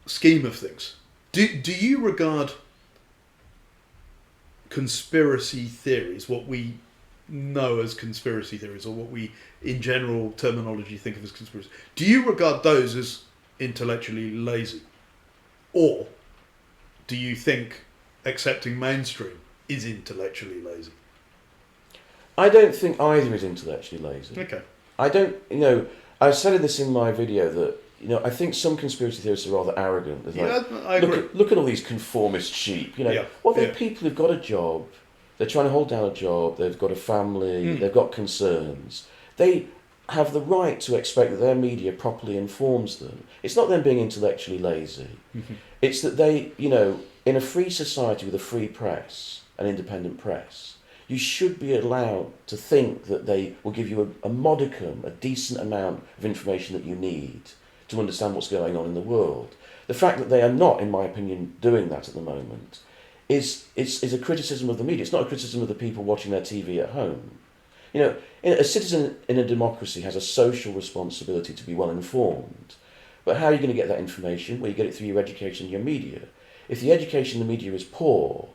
scheme of things, do you regard conspiracy theories, what we know as conspiracy theories, or what we in general terminology think of as conspiracy, do you regard those as intellectually lazy? Or do you think accepting mainstream is intellectually lazy? I don't think either is intellectually lazy. Okay. I don't, I said this in my video that, I think some conspiracy theorists are rather arrogant. There's I agree. Look at all these conformist sheep, Yeah, they're people who've got a job, they're trying to hold down a job, they've got a family, they've got concerns. They have the right to expect that their media properly informs them. It's not them being intellectually lazy. Mm-hmm. It's that they, in a free society with a free press, an independent press, you should be allowed to think that they will give you a modicum, a decent amount of information that you need to understand what's going on in the world. The fact that they are not, in my opinion, doing that at the moment is a criticism of the media. It's not a criticism of the people watching their TV at home. A citizen in a democracy has a social responsibility to be well informed. But how are you going to get that information? Well, you get it through your education and your media. If the education and the media is poor,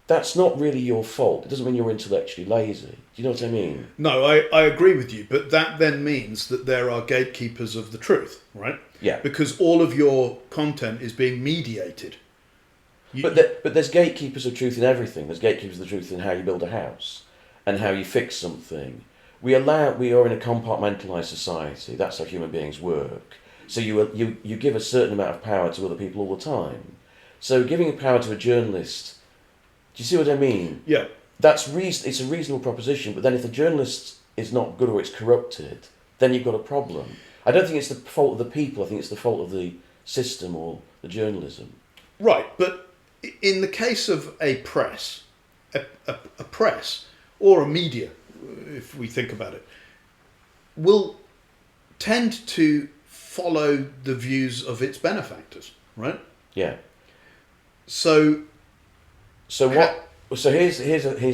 that's not really your fault. It doesn't mean you're intellectually lazy. Do you know what I mean? No, I agree with you, but that then means that there are gatekeepers of the truth, right? Yeah. Because all of your content is being mediated. But there's gatekeepers of truth in everything. There's gatekeepers of the truth in how you build a house and how you fix something. We are in a compartmentalised society. That's how human beings work. So you give a certain amount of power to other people all the time. So giving power to a journalist, do you see what I mean? Yeah. It's a reasonable proposition, but then if the journalist is not good or it's corrupted, then you've got a problem. I don't think it's the fault of the people, I think it's the fault of the system or the journalism. Right, but in the case of a press, a press or a media, if we think about it, will tend to follow the views of its benefactors, right? Yeah. So here's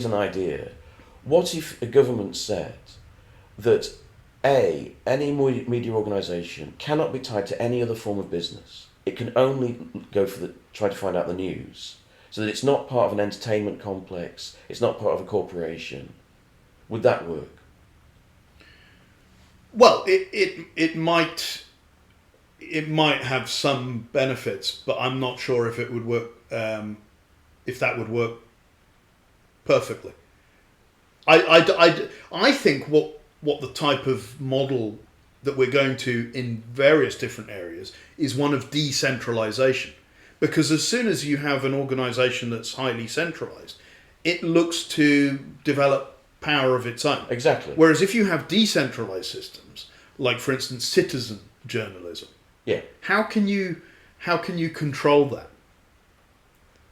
an idea. What if a government said that any media organisation cannot be tied to any other form of business? It can only go try to find out the news, so that it's not part of an entertainment complex. It's not part of a corporation. Would that work? Well, it might have some benefits, but I'm not sure if it would work. If that would work perfectly. I think what the type of model that we're going to in various different areas is one of decentralization. Because as soon as you have an organization that's highly centralized, it looks to develop power of its own. Exactly. Whereas if you have decentralized systems, like for instance citizen journalism, yeah, how can you control that?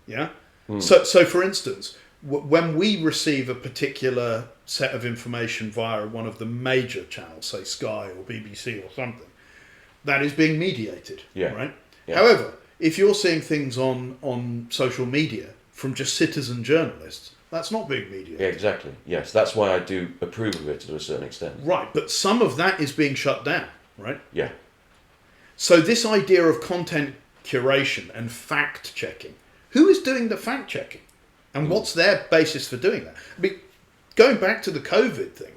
Yeah. Mm. So for instance, when we receive a particular set of information via one of the major channels, say Sky or BBC or something, that is being mediated, yeah. right? Yeah. However, if you're seeing things on social media from just citizen journalists, that's not being mediated. Yeah, exactly. Yes, that's why I do approve of it to a certain extent. Right, but some of that is being shut down, right? Yeah. So this idea of content curation and fact checking, who is doing the fact checking? And what's their basis for doing that? I mean, going back to the COVID thing,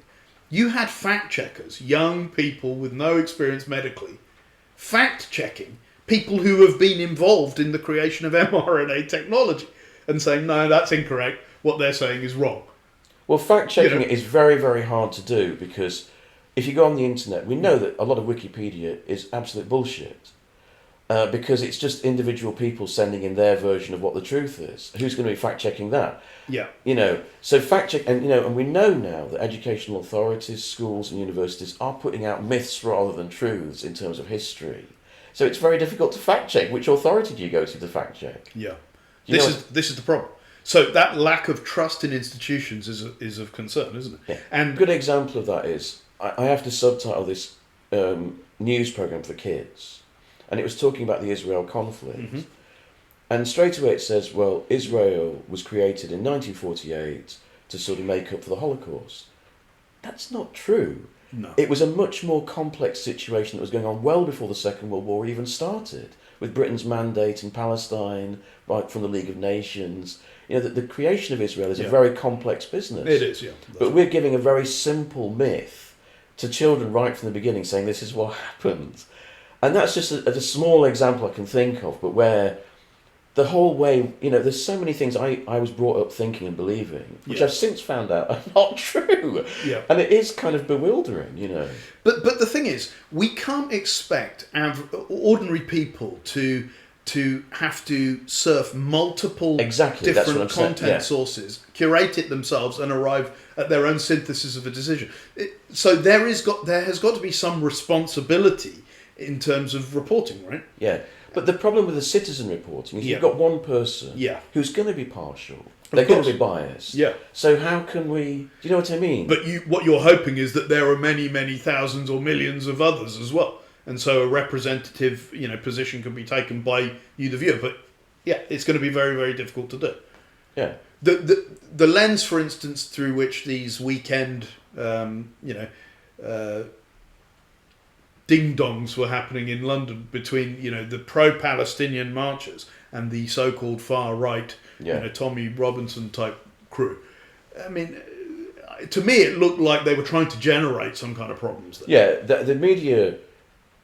you had fact checkers, young people with no experience medically, fact checking people who have been involved in the creation of mRNA technology and saying, no, that's incorrect. What they're saying is wrong. Well, fact-checking is very, very hard to do because if you go on the internet, we know that a lot of Wikipedia is absolute bullshit because it's just individual people sending in their version of what the truth is. Who's going to be fact-checking that? Yeah. So fact-check, and we know now that educational authorities, schools and universities are putting out myths rather than truths in terms of history. So it's very difficult to fact-check. Which authority do you go to fact-check? Yeah. This is the problem. So that lack of trust in institutions is of concern, isn't it? Yeah. And a good example of that is I have to subtitle this news program for kids, and it was talking about the Israel conflict. Mm-hmm. And straight away it says, well, Israel was created in 1948 to sort of make up for the Holocaust. That's not true. No. It was a much more complex situation that was going on well before the Second World War even started, with Britain's mandate in Palestine, right from the League of Nations. You know, the creation of Israel is a very complex business. It is, yeah. But we're giving a very simple myth to children right from the beginning, saying this is what happened. And that's just a small example I can think of, but where the whole way, you know, there's so many things I was brought up thinking and believing, which I've since found out are not true. Yeah. And it is kind of bewildering, you know. But the thing is, we can't expect ordinary people to have to surf multiple different content sources, curate it themselves, and arrive at their own synthesis of a decision. So there has got to be some responsibility in terms of reporting, right? Yeah. But the problem with the citizen reporting is you've got one person who's going to be partial. They're going to be biased. Yeah. So how can we... Do you know what I mean? But what you're hoping is that there are many, many thousands or millions of others as well. And so a representative, you know, position can be taken by you, the viewer. But yeah, it's going to be very, very difficult to do. Yeah. The lens, for instance, through which these weekend, ding-dongs were happening in London between, you know, the pro-Palestinian marchers and the so-called far-right, you know, Tommy Robinson type crew. I mean, to me, it looked like they were trying to generate some kind of problems there. Yeah, the media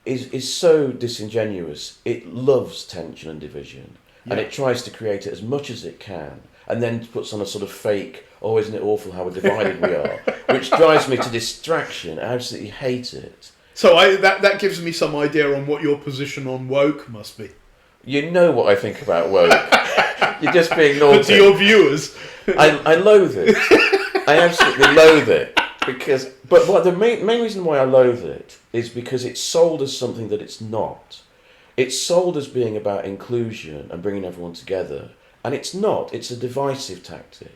is so disingenuous. It loves tension and division, and it tries to create it as much as it can, and then puts on a sort of fake, oh, isn't it awful how divided we are, which drives me to distraction. I absolutely hate it. So that gives me some idea on what your position on woke must be. You know what I think about woke. You're just being naughty. But to your viewers, I loathe it. I absolutely loathe it but what the main reason why I loathe it is because it's sold as something that it's not. It's sold as being about inclusion and bringing everyone together, and it's not. It's a divisive tactic.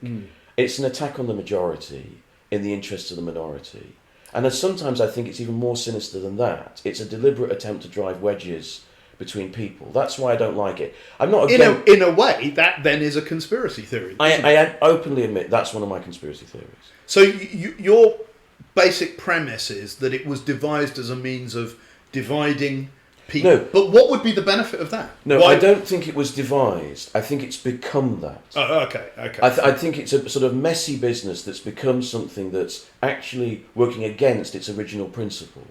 It's an attack on the majority in the interest of the minority. And sometimes I think it's even more sinister than that. It's a deliberate attempt to drive wedges between people. That's why I don't like it. I'm not against... In a way, that then is a conspiracy theory. I openly admit that's one of my conspiracy theories. So your basic premise is that it was devised as a means of dividing people. No. But what would be the benefit of that? No, I don't think it was devised. I think it's become that. Oh, okay. I think it's a sort of messy business that's become something that's actually working against its original principle.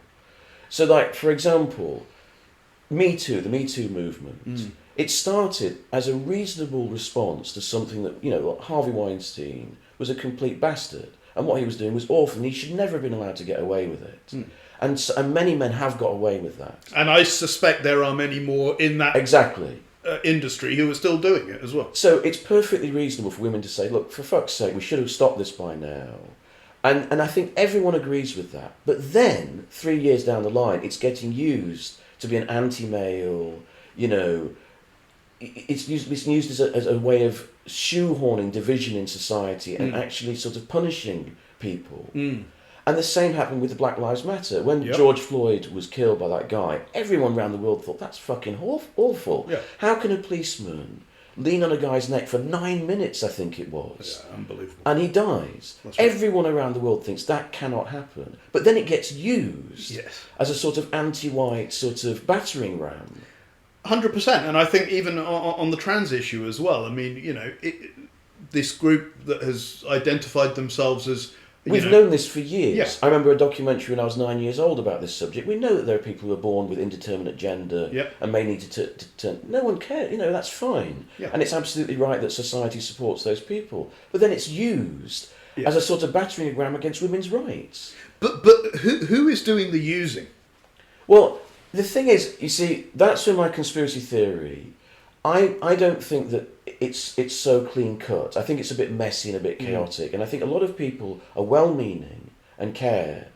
So, like, for example, the Me Too movement, it started as a reasonable response to something that, you know, like Harvey Weinstein was a complete bastard, and what he was doing was awful, and he should never have been allowed to get away with it. And many men have got away with that. And I suspect there are many more in that industry who are still doing it as well. So it's perfectly reasonable for women to say, look, for fuck's sake, we should have stopped this by now. And I think everyone agrees with that. But then, 3 years down the line, it's getting used to be an anti-male, you know, it's used as a way of shoehorning division in society and actually sort of punishing people. And the same happened with the Black Lives Matter. When George Floyd was killed by that guy, everyone around the world thought, that's fucking awful. Yeah. How can a policeman lean on a guy's neck for 9 minutes, I think it was? Yeah, unbelievable. And he dies. Right. Everyone around the world thinks that cannot happen. But then it gets used as a sort of anti-white sort of battering ram. 100%. And I think even on the trans issue as well, I mean, you know, this group that has identified themselves as... We've known this for years. Yeah. I remember a documentary when I was 9 years old about this subject. We know that there are people who are born with indeterminate gender and may need to turn... No one cares. You know, that's fine. Yeah. And it's absolutely right that society supports those people. But then it's used as a sort of battering ram against women's rights. But who is doing the using? Well, the thing is, you see, that's where my conspiracy theory... I don't think that it's so clean cut. I think it's a bit messy and a bit chaotic, and I think a lot of people are well-meaning and care,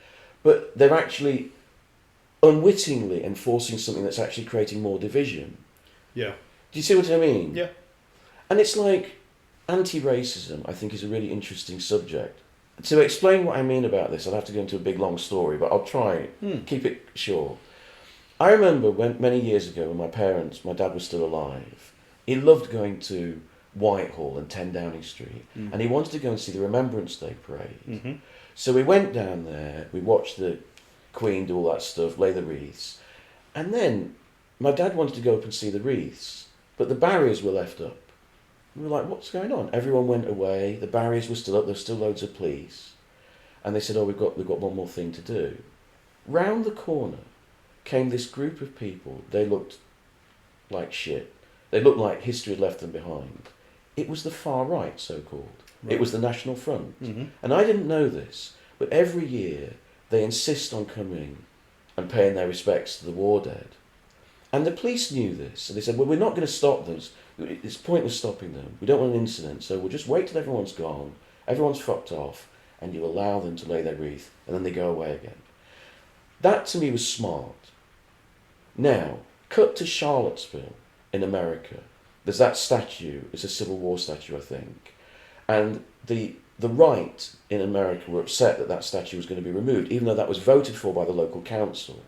but they're actually unwittingly enforcing something that's actually creating more division. Yeah. Do you see what I mean? Yeah. And it's like anti-racism, I think, is a really interesting subject. To explain what I mean about this, I'll have to go into a big long story, but I'll try keep it short. I remember many years ago when my dad was still alive, He loved going to Whitehall and 10 Downing Street, and he wanted to go and see the Remembrance Day parade. So we went down there, we watched the Queen do all that stuff, lay the wreaths, and then my dad wanted to go up and see the wreaths, but the barriers were left up. We were like, what's going on? Everyone went away, the barriers were still up, there were still loads of police, and they said, oh, we've got one more thing to do. Round the corner came this group of people. They looked like shit. They looked like history had left them behind. It was the far right, so-called. Right. It was the National Front. And I didn't know this, but every year they insist on coming and paying their respects to the war dead. And the police knew this, and they said, well, we're not going to stop them. It's pointless stopping them. We don't want an incident, so we'll just wait till everyone's gone, everyone's fucked off, and you allow them to lay their wreath, and then they go away again. That, to me, was smart. Now, cut to Charlottesville in America. There's that statue. It's a Civil War statue, I think. And the right in America were upset that that statue was going to be removed, even though that was voted for by the local council.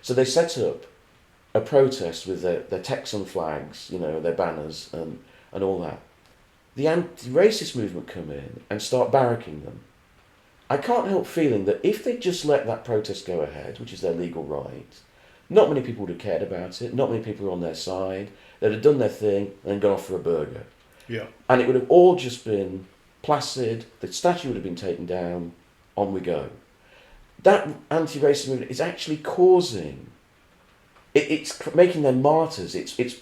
So they set up a protest with their Texan flags, their banners and all that. The anti-racist movement come in and start barracking them. I can't help feeling that if they just let that protest go ahead, which is their legal right, not many people would have cared about it, not many people were on their side, they'd have done their thing and then gone off for a burger. Yeah. And it would have all just been placid, the statue would have been taken down, on we go. That anti-racist movement is actually causing, it's making them martyrs, it's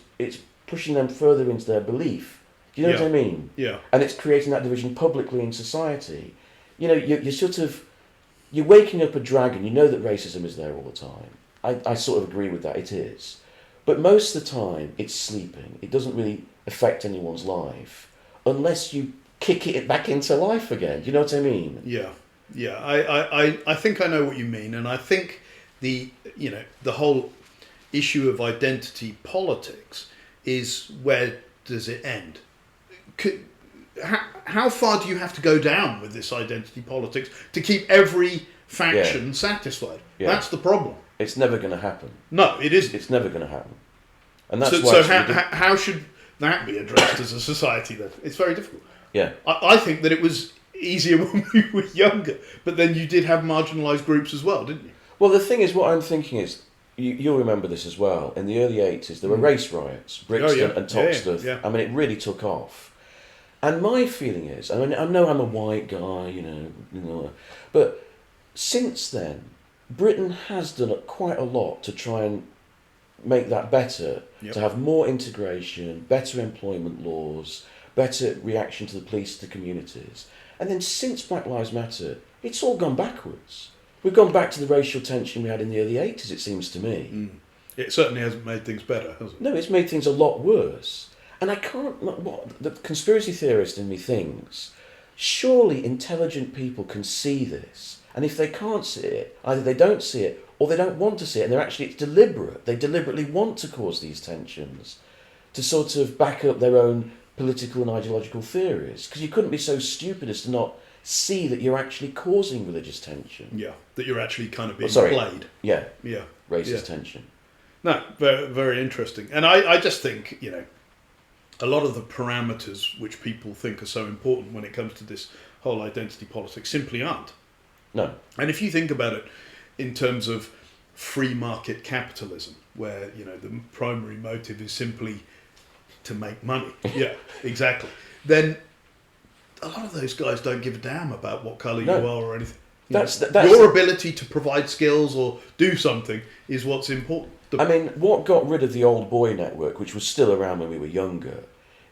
pushing them further into their belief. Do you know what I mean? Yeah. And it's creating that division publicly in society. You're waking up a dragon, you know that racism is there all the time. I sort of agree with that, it is. But most of the time, it's sleeping. It doesn't really affect anyone's life unless you kick it back into life again. Do you know what I mean? Yeah. I think I know what you mean, and I think the whole issue of identity politics is, where does it end? How far do you have to go down with this identity politics to keep every faction satisfied? Yeah. That's the problem. It's never going to happen. No, it isn't. It's never going to happen. And that's so how should that be addressed as a society then? It's very difficult. Yeah. I think that it was easier when we were younger, but then you did have marginalised groups as well, didn't you? Well, the thing is, what I'm thinking is, you'll remember this as well, in the early 80s there were race riots, Brixton and Toxteth. Yeah. I mean, it really took off. And my feeling is, I know I'm a white guy, but since then, Britain has done quite a lot to try and make that better, to have more integration, better employment laws, better reaction to the police, to communities. And then since Black Lives Matter, it's all gone backwards. We've gone back to the racial tension we had in the early 80s, it seems to me. It certainly hasn't made things better, has it? No, it's made things a lot worse. And I can't, what the conspiracy theorist in me thinks, surely intelligent people can see this. And if they can't see it, either they don't see it or they don't want to see it, and it's deliberate. They deliberately want to cause these tensions to sort of back up their own political and ideological theories. Because you couldn't be so stupid as to not see that you're actually causing religious tension. Yeah, that you're actually kind of being played. Yeah. Yeah. Racist tension. No, very, very interesting. And I just think, a lot of the parameters which people think are so important when it comes to this whole identity politics simply aren't. No. And if you think about it in terms of free market capitalism, where, the primary motive is simply to make money. Yeah, exactly. Then a lot of those guys don't give a damn about what colour you are or anything. That's your ability to provide skills or do something is what's important. What got rid of the old boy network, which was still around when we were younger,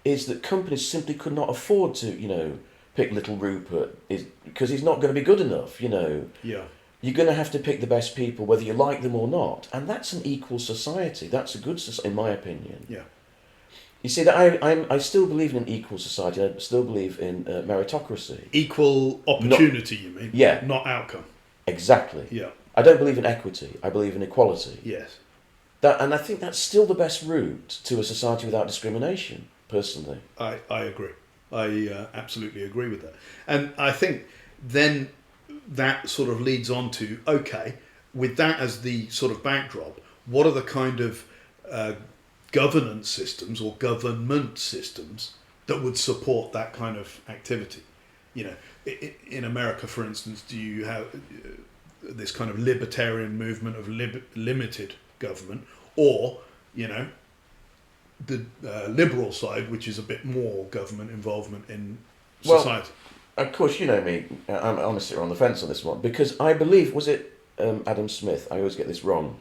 is that companies simply could not afford to, pick little Rupert, because he's not going to be good enough, Yeah. You're going to have to pick the best people, whether you like them or not. And that's an equal society. That's a good society, in my opinion. Yeah. You see, that I still believe in an equal society. I still believe in meritocracy. Equal opportunity, you mean? Yeah. Not outcome. Exactly. Yeah. I don't believe in equity. I believe in equality. Yes. And I think that's still the best route to a society without discrimination, personally. I agree. I absolutely agree with that. And I think then that sort of leads on to, okay, with that as the sort of backdrop, what are the kind of governance systems or government systems that would support that kind of activity. You know, in America, for instance, do you have this kind of libertarian movement of limited government, or, you know, the liberal side, which is a bit more government involvement in society? Well, of course, you know me, I'm honestly on the fence on this one, because I believe, was it Adam Smith, I always get this wrong,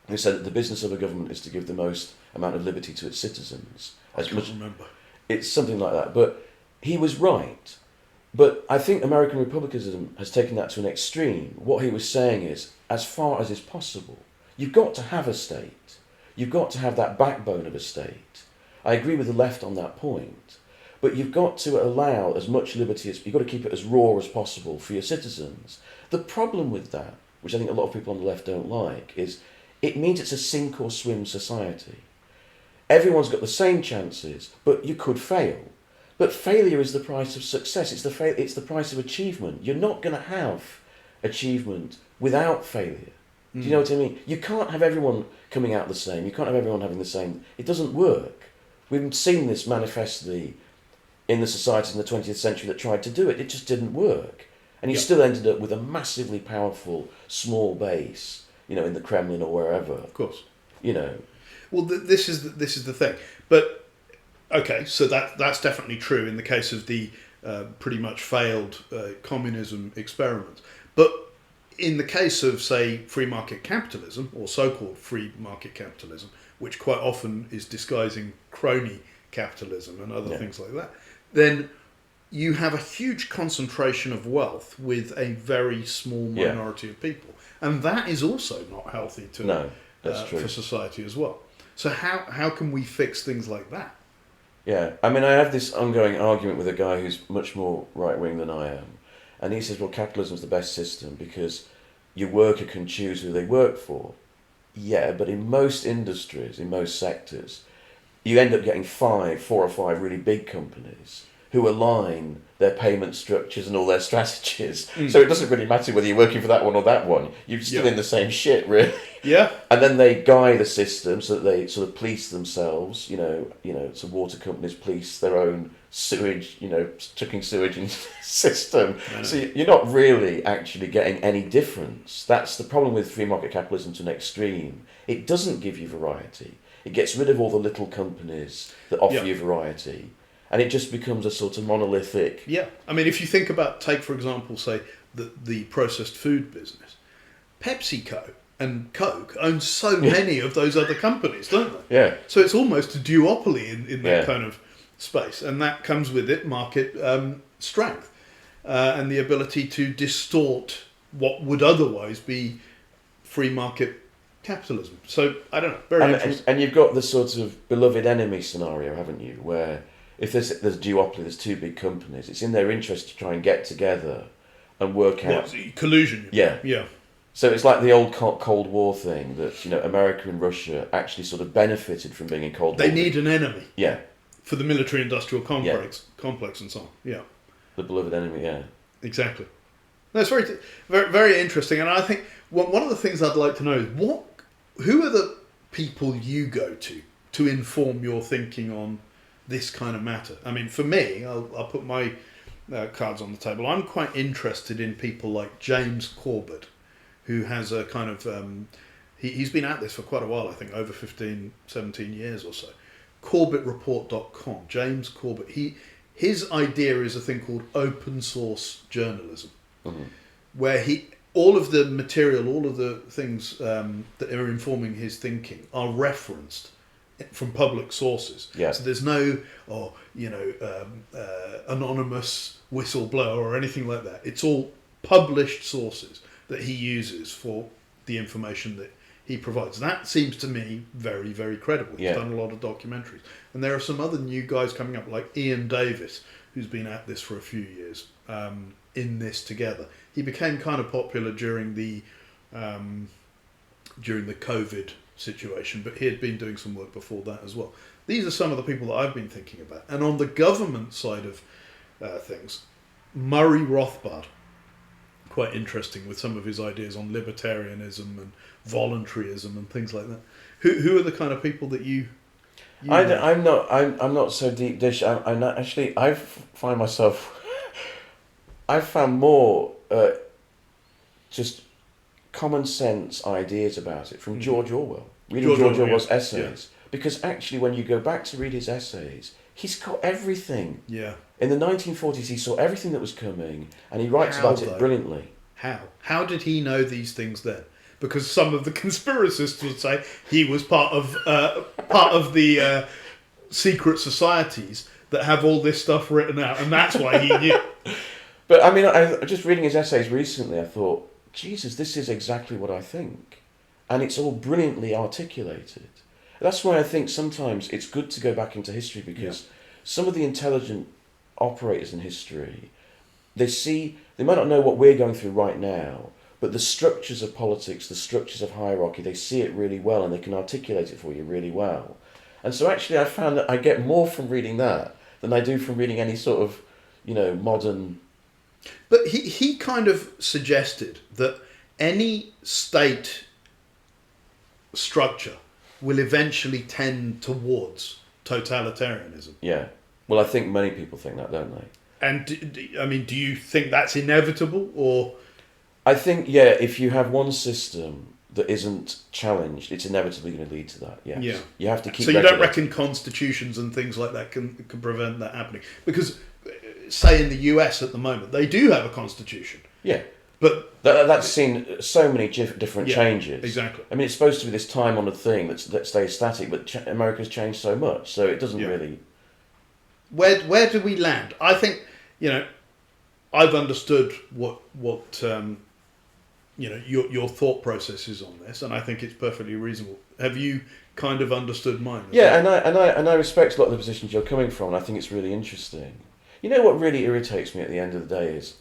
who said that the business of a government is to give the most amount of liberty to its citizens. I can't remember. It's something like that, but he was right. But I think American republicanism has taken that to an extreme. What he was saying is, as far as is possible, you've got to have a state. You've got to have that backbone of a state. I agree with the left on that point. But you've got to allow as much liberty as... You've got to keep it as raw as possible for your citizens. The problem with that, which I think a lot of people on the left don't like, is it means it's a sink or swim society. Everyone's got the same chances, but you could fail. But failure is the price of success. It's the price of achievement. You're not going to have achievement without failure. Do you know what I mean? You can't have everyone coming out the same. You can't have everyone having the same. It doesn't work. We've seen this manifestly in the societies in the 20th century that tried to do it. It just didn't work. And you still ended up with a massively powerful small base, you know, in the Kremlin or wherever. Of course. You know. Well, this is the thing. But, okay, so that's definitely true in the case of the pretty much failed communism experiments. But in the case of, say, free market capitalism, or so-called free market capitalism, which quite often is disguising crony capitalism and other things like that, then you have a huge concentration of wealth with a very small minority of people. And that is also not healthy for society as well. So how can we fix things like that? Yeah, I mean, I have this ongoing argument with a guy who's much more right-wing than I am. And he says, well, capitalism's the best system because your worker can choose who they work for. Yeah, but in most industries, in most sectors, you end up getting four or five really big companies who align their payment structures and all their strategies. So it doesn't really matter whether you're working for that one or that one. You're still in the same shit, really. Yeah. And then they guide the system so that they sort of police themselves. You know, so water companies police their own sewage, chucking sewage into the system. So you're not really actually getting any difference. That's the problem with free market capitalism to an extreme. It doesn't give you variety. It gets rid of all the little companies that offer you variety. And it just becomes a sort of monolithic... Yeah. I mean, if you think about, take for example, say, the processed food business, PepsiCo and Coke own so many of those other companies, don't they? Yeah. So it's almost a duopoly in that kind of space. And that comes with it market strength and the ability to distort what would otherwise be free market capitalism. So, I don't know. Very interesting. And you've got the sort of beloved enemy scenario, haven't you, where... If there's a duopoly, there's two big companies, it's in their interest to try and get together and work out... collusion. Yeah. Yeah. So it's like the old Cold War thing that, America and Russia actually sort of benefited from being in Cold War. They need an enemy. Yeah. For the military-industrial complex and so on. Yeah. The beloved enemy, yeah. Exactly. That's very, very, very interesting. And I think one of the things I'd like to know is who are the people you go to inform your thinking on this kind of matter? I mean, for me, I'll put my cards on the table. I'm quite interested in people like James Corbett, who has a kind of... he's been at this for quite a while, I think, over 15, 17 years or so. CorbettReport.com, James Corbett. His idea is a thing called open source journalism, where all of the material, all of the things that are informing his thinking are referenced from public sources. Yeah. So there's no, anonymous whistleblower or anything like that. It's all published sources that he uses for the information that he provides. That seems to me very, very credible. He's done a lot of documentaries. And there are some other new guys coming up, like Ian Davis, who's been at this for a few years, in this together. He became kind of popular during the COVID situation, but he had been doing some work before that as well. These are some of the people that I've been thinking about. And on the government side of things, Murray Rothbard, quite interesting with some of his ideas on libertarianism and voluntarism and things like that. Who are the kind of people that you I'm not so deep dish. I'm not actually. Find myself. I've found more just common sense ideas about it from George Orwell. Reading George Orwell's essays, because actually, when you go back to read his essays, he's got everything. Yeah. In the 1940s, he saw everything that was coming, and he writes about it brilliantly. How? How did he know these things then? Because some of the conspiracists would say he was part of the secret societies that have all this stuff written out, and that's why he knew. But I mean, I just reading his essays recently, I thought, Jesus, this is exactly what I think, and it's all brilliantly articulated. That's why I think sometimes it's good to go back into history, because some of the intelligent operators in history, they might not know what we're going through right now, but the structures of politics, the structures of hierarchy, they see it really well, and they can articulate it for you really well. And so actually I found that I get more from reading that than I do from reading any sort of, modern... But he kind of suggested that any state structure will eventually tend towards totalitarianism. Yeah. Well, I think many people think that, don't they? And, do you think that's inevitable, or... I think, if you have one system that isn't challenged, it's inevitably going to lead to that, yes. Yeah. You have to keep... So you don't reckon constitutions and things like that can prevent that happening? Because, say in the US at the moment, they do have a constitution. Yeah. But... That's seen so many different changes. Exactly. I mean, it's supposed to be this time-honoured thing that stays static, but America's changed so much, so it doesn't really... Where do we land? I think, I've understood what your thought process is on this, and I think it's perfectly reasonable. Have you kind of understood mine? Yeah, and I respect a lot of the positions you're coming from, and I think it's really interesting. You know what really irritates me at the end of the day is,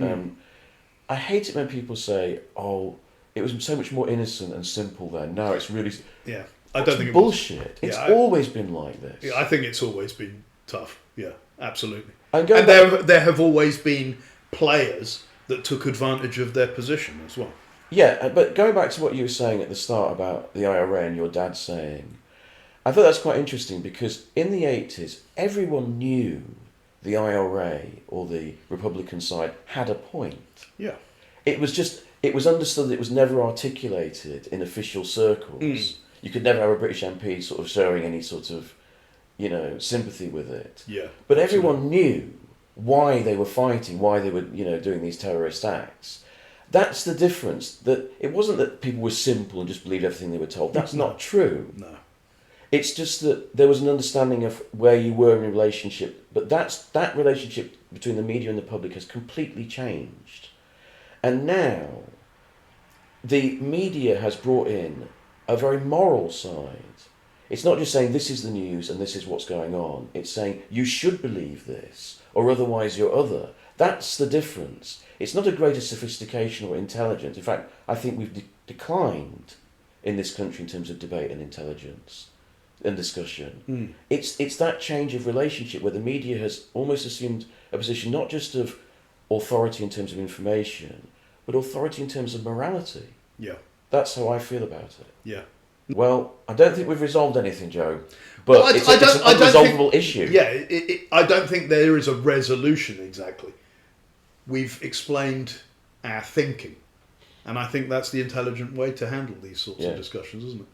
I hate it when people say, "Oh, it was so much more innocent and simple then. Now it's really..." Yeah, I don't think bullshit. It's always been like this. Yeah, I think it's always been tough. Yeah, absolutely. And there have always been players that took advantage of their position as well. Yeah, but going back to what you were saying at the start about the IRA and your dad saying, I thought that's quite interesting, because in the 80s, everyone knew the IRA or the Republican side had a point. Yeah. It was understood that it was never articulated in official circles. You could never have a British MP sort of showing any sort of, sympathy with it. Yeah. But everyone knew why they were fighting, why they were, doing these terrorist acts. That's the difference. That it wasn't that people were simple and just believed everything they were told. That's not true. No. It's just that there was an understanding of where you were in a relationship, but that relationship between the media and the public has completely changed. And now, the media has brought in a very moral side. It's not just saying this is the news and this is what's going on. It's saying you should believe this, or otherwise you're other. That's the difference. It's not a greater sophistication or intelligence. In fact, I think we've declined in this country in terms of debate and intelligence and discussion. It's that change of relationship where the media has almost assumed a position not just of authority in terms of information, but authority in terms of morality. Yeah. That's how I feel about it. Yeah. Well, I don't think we've resolved anything, Joe. But it's an unresolvable issue. Yeah, I don't think there is a resolution exactly. We've explained our thinking, and I think that's the intelligent way to handle these sorts of discussions, isn't it?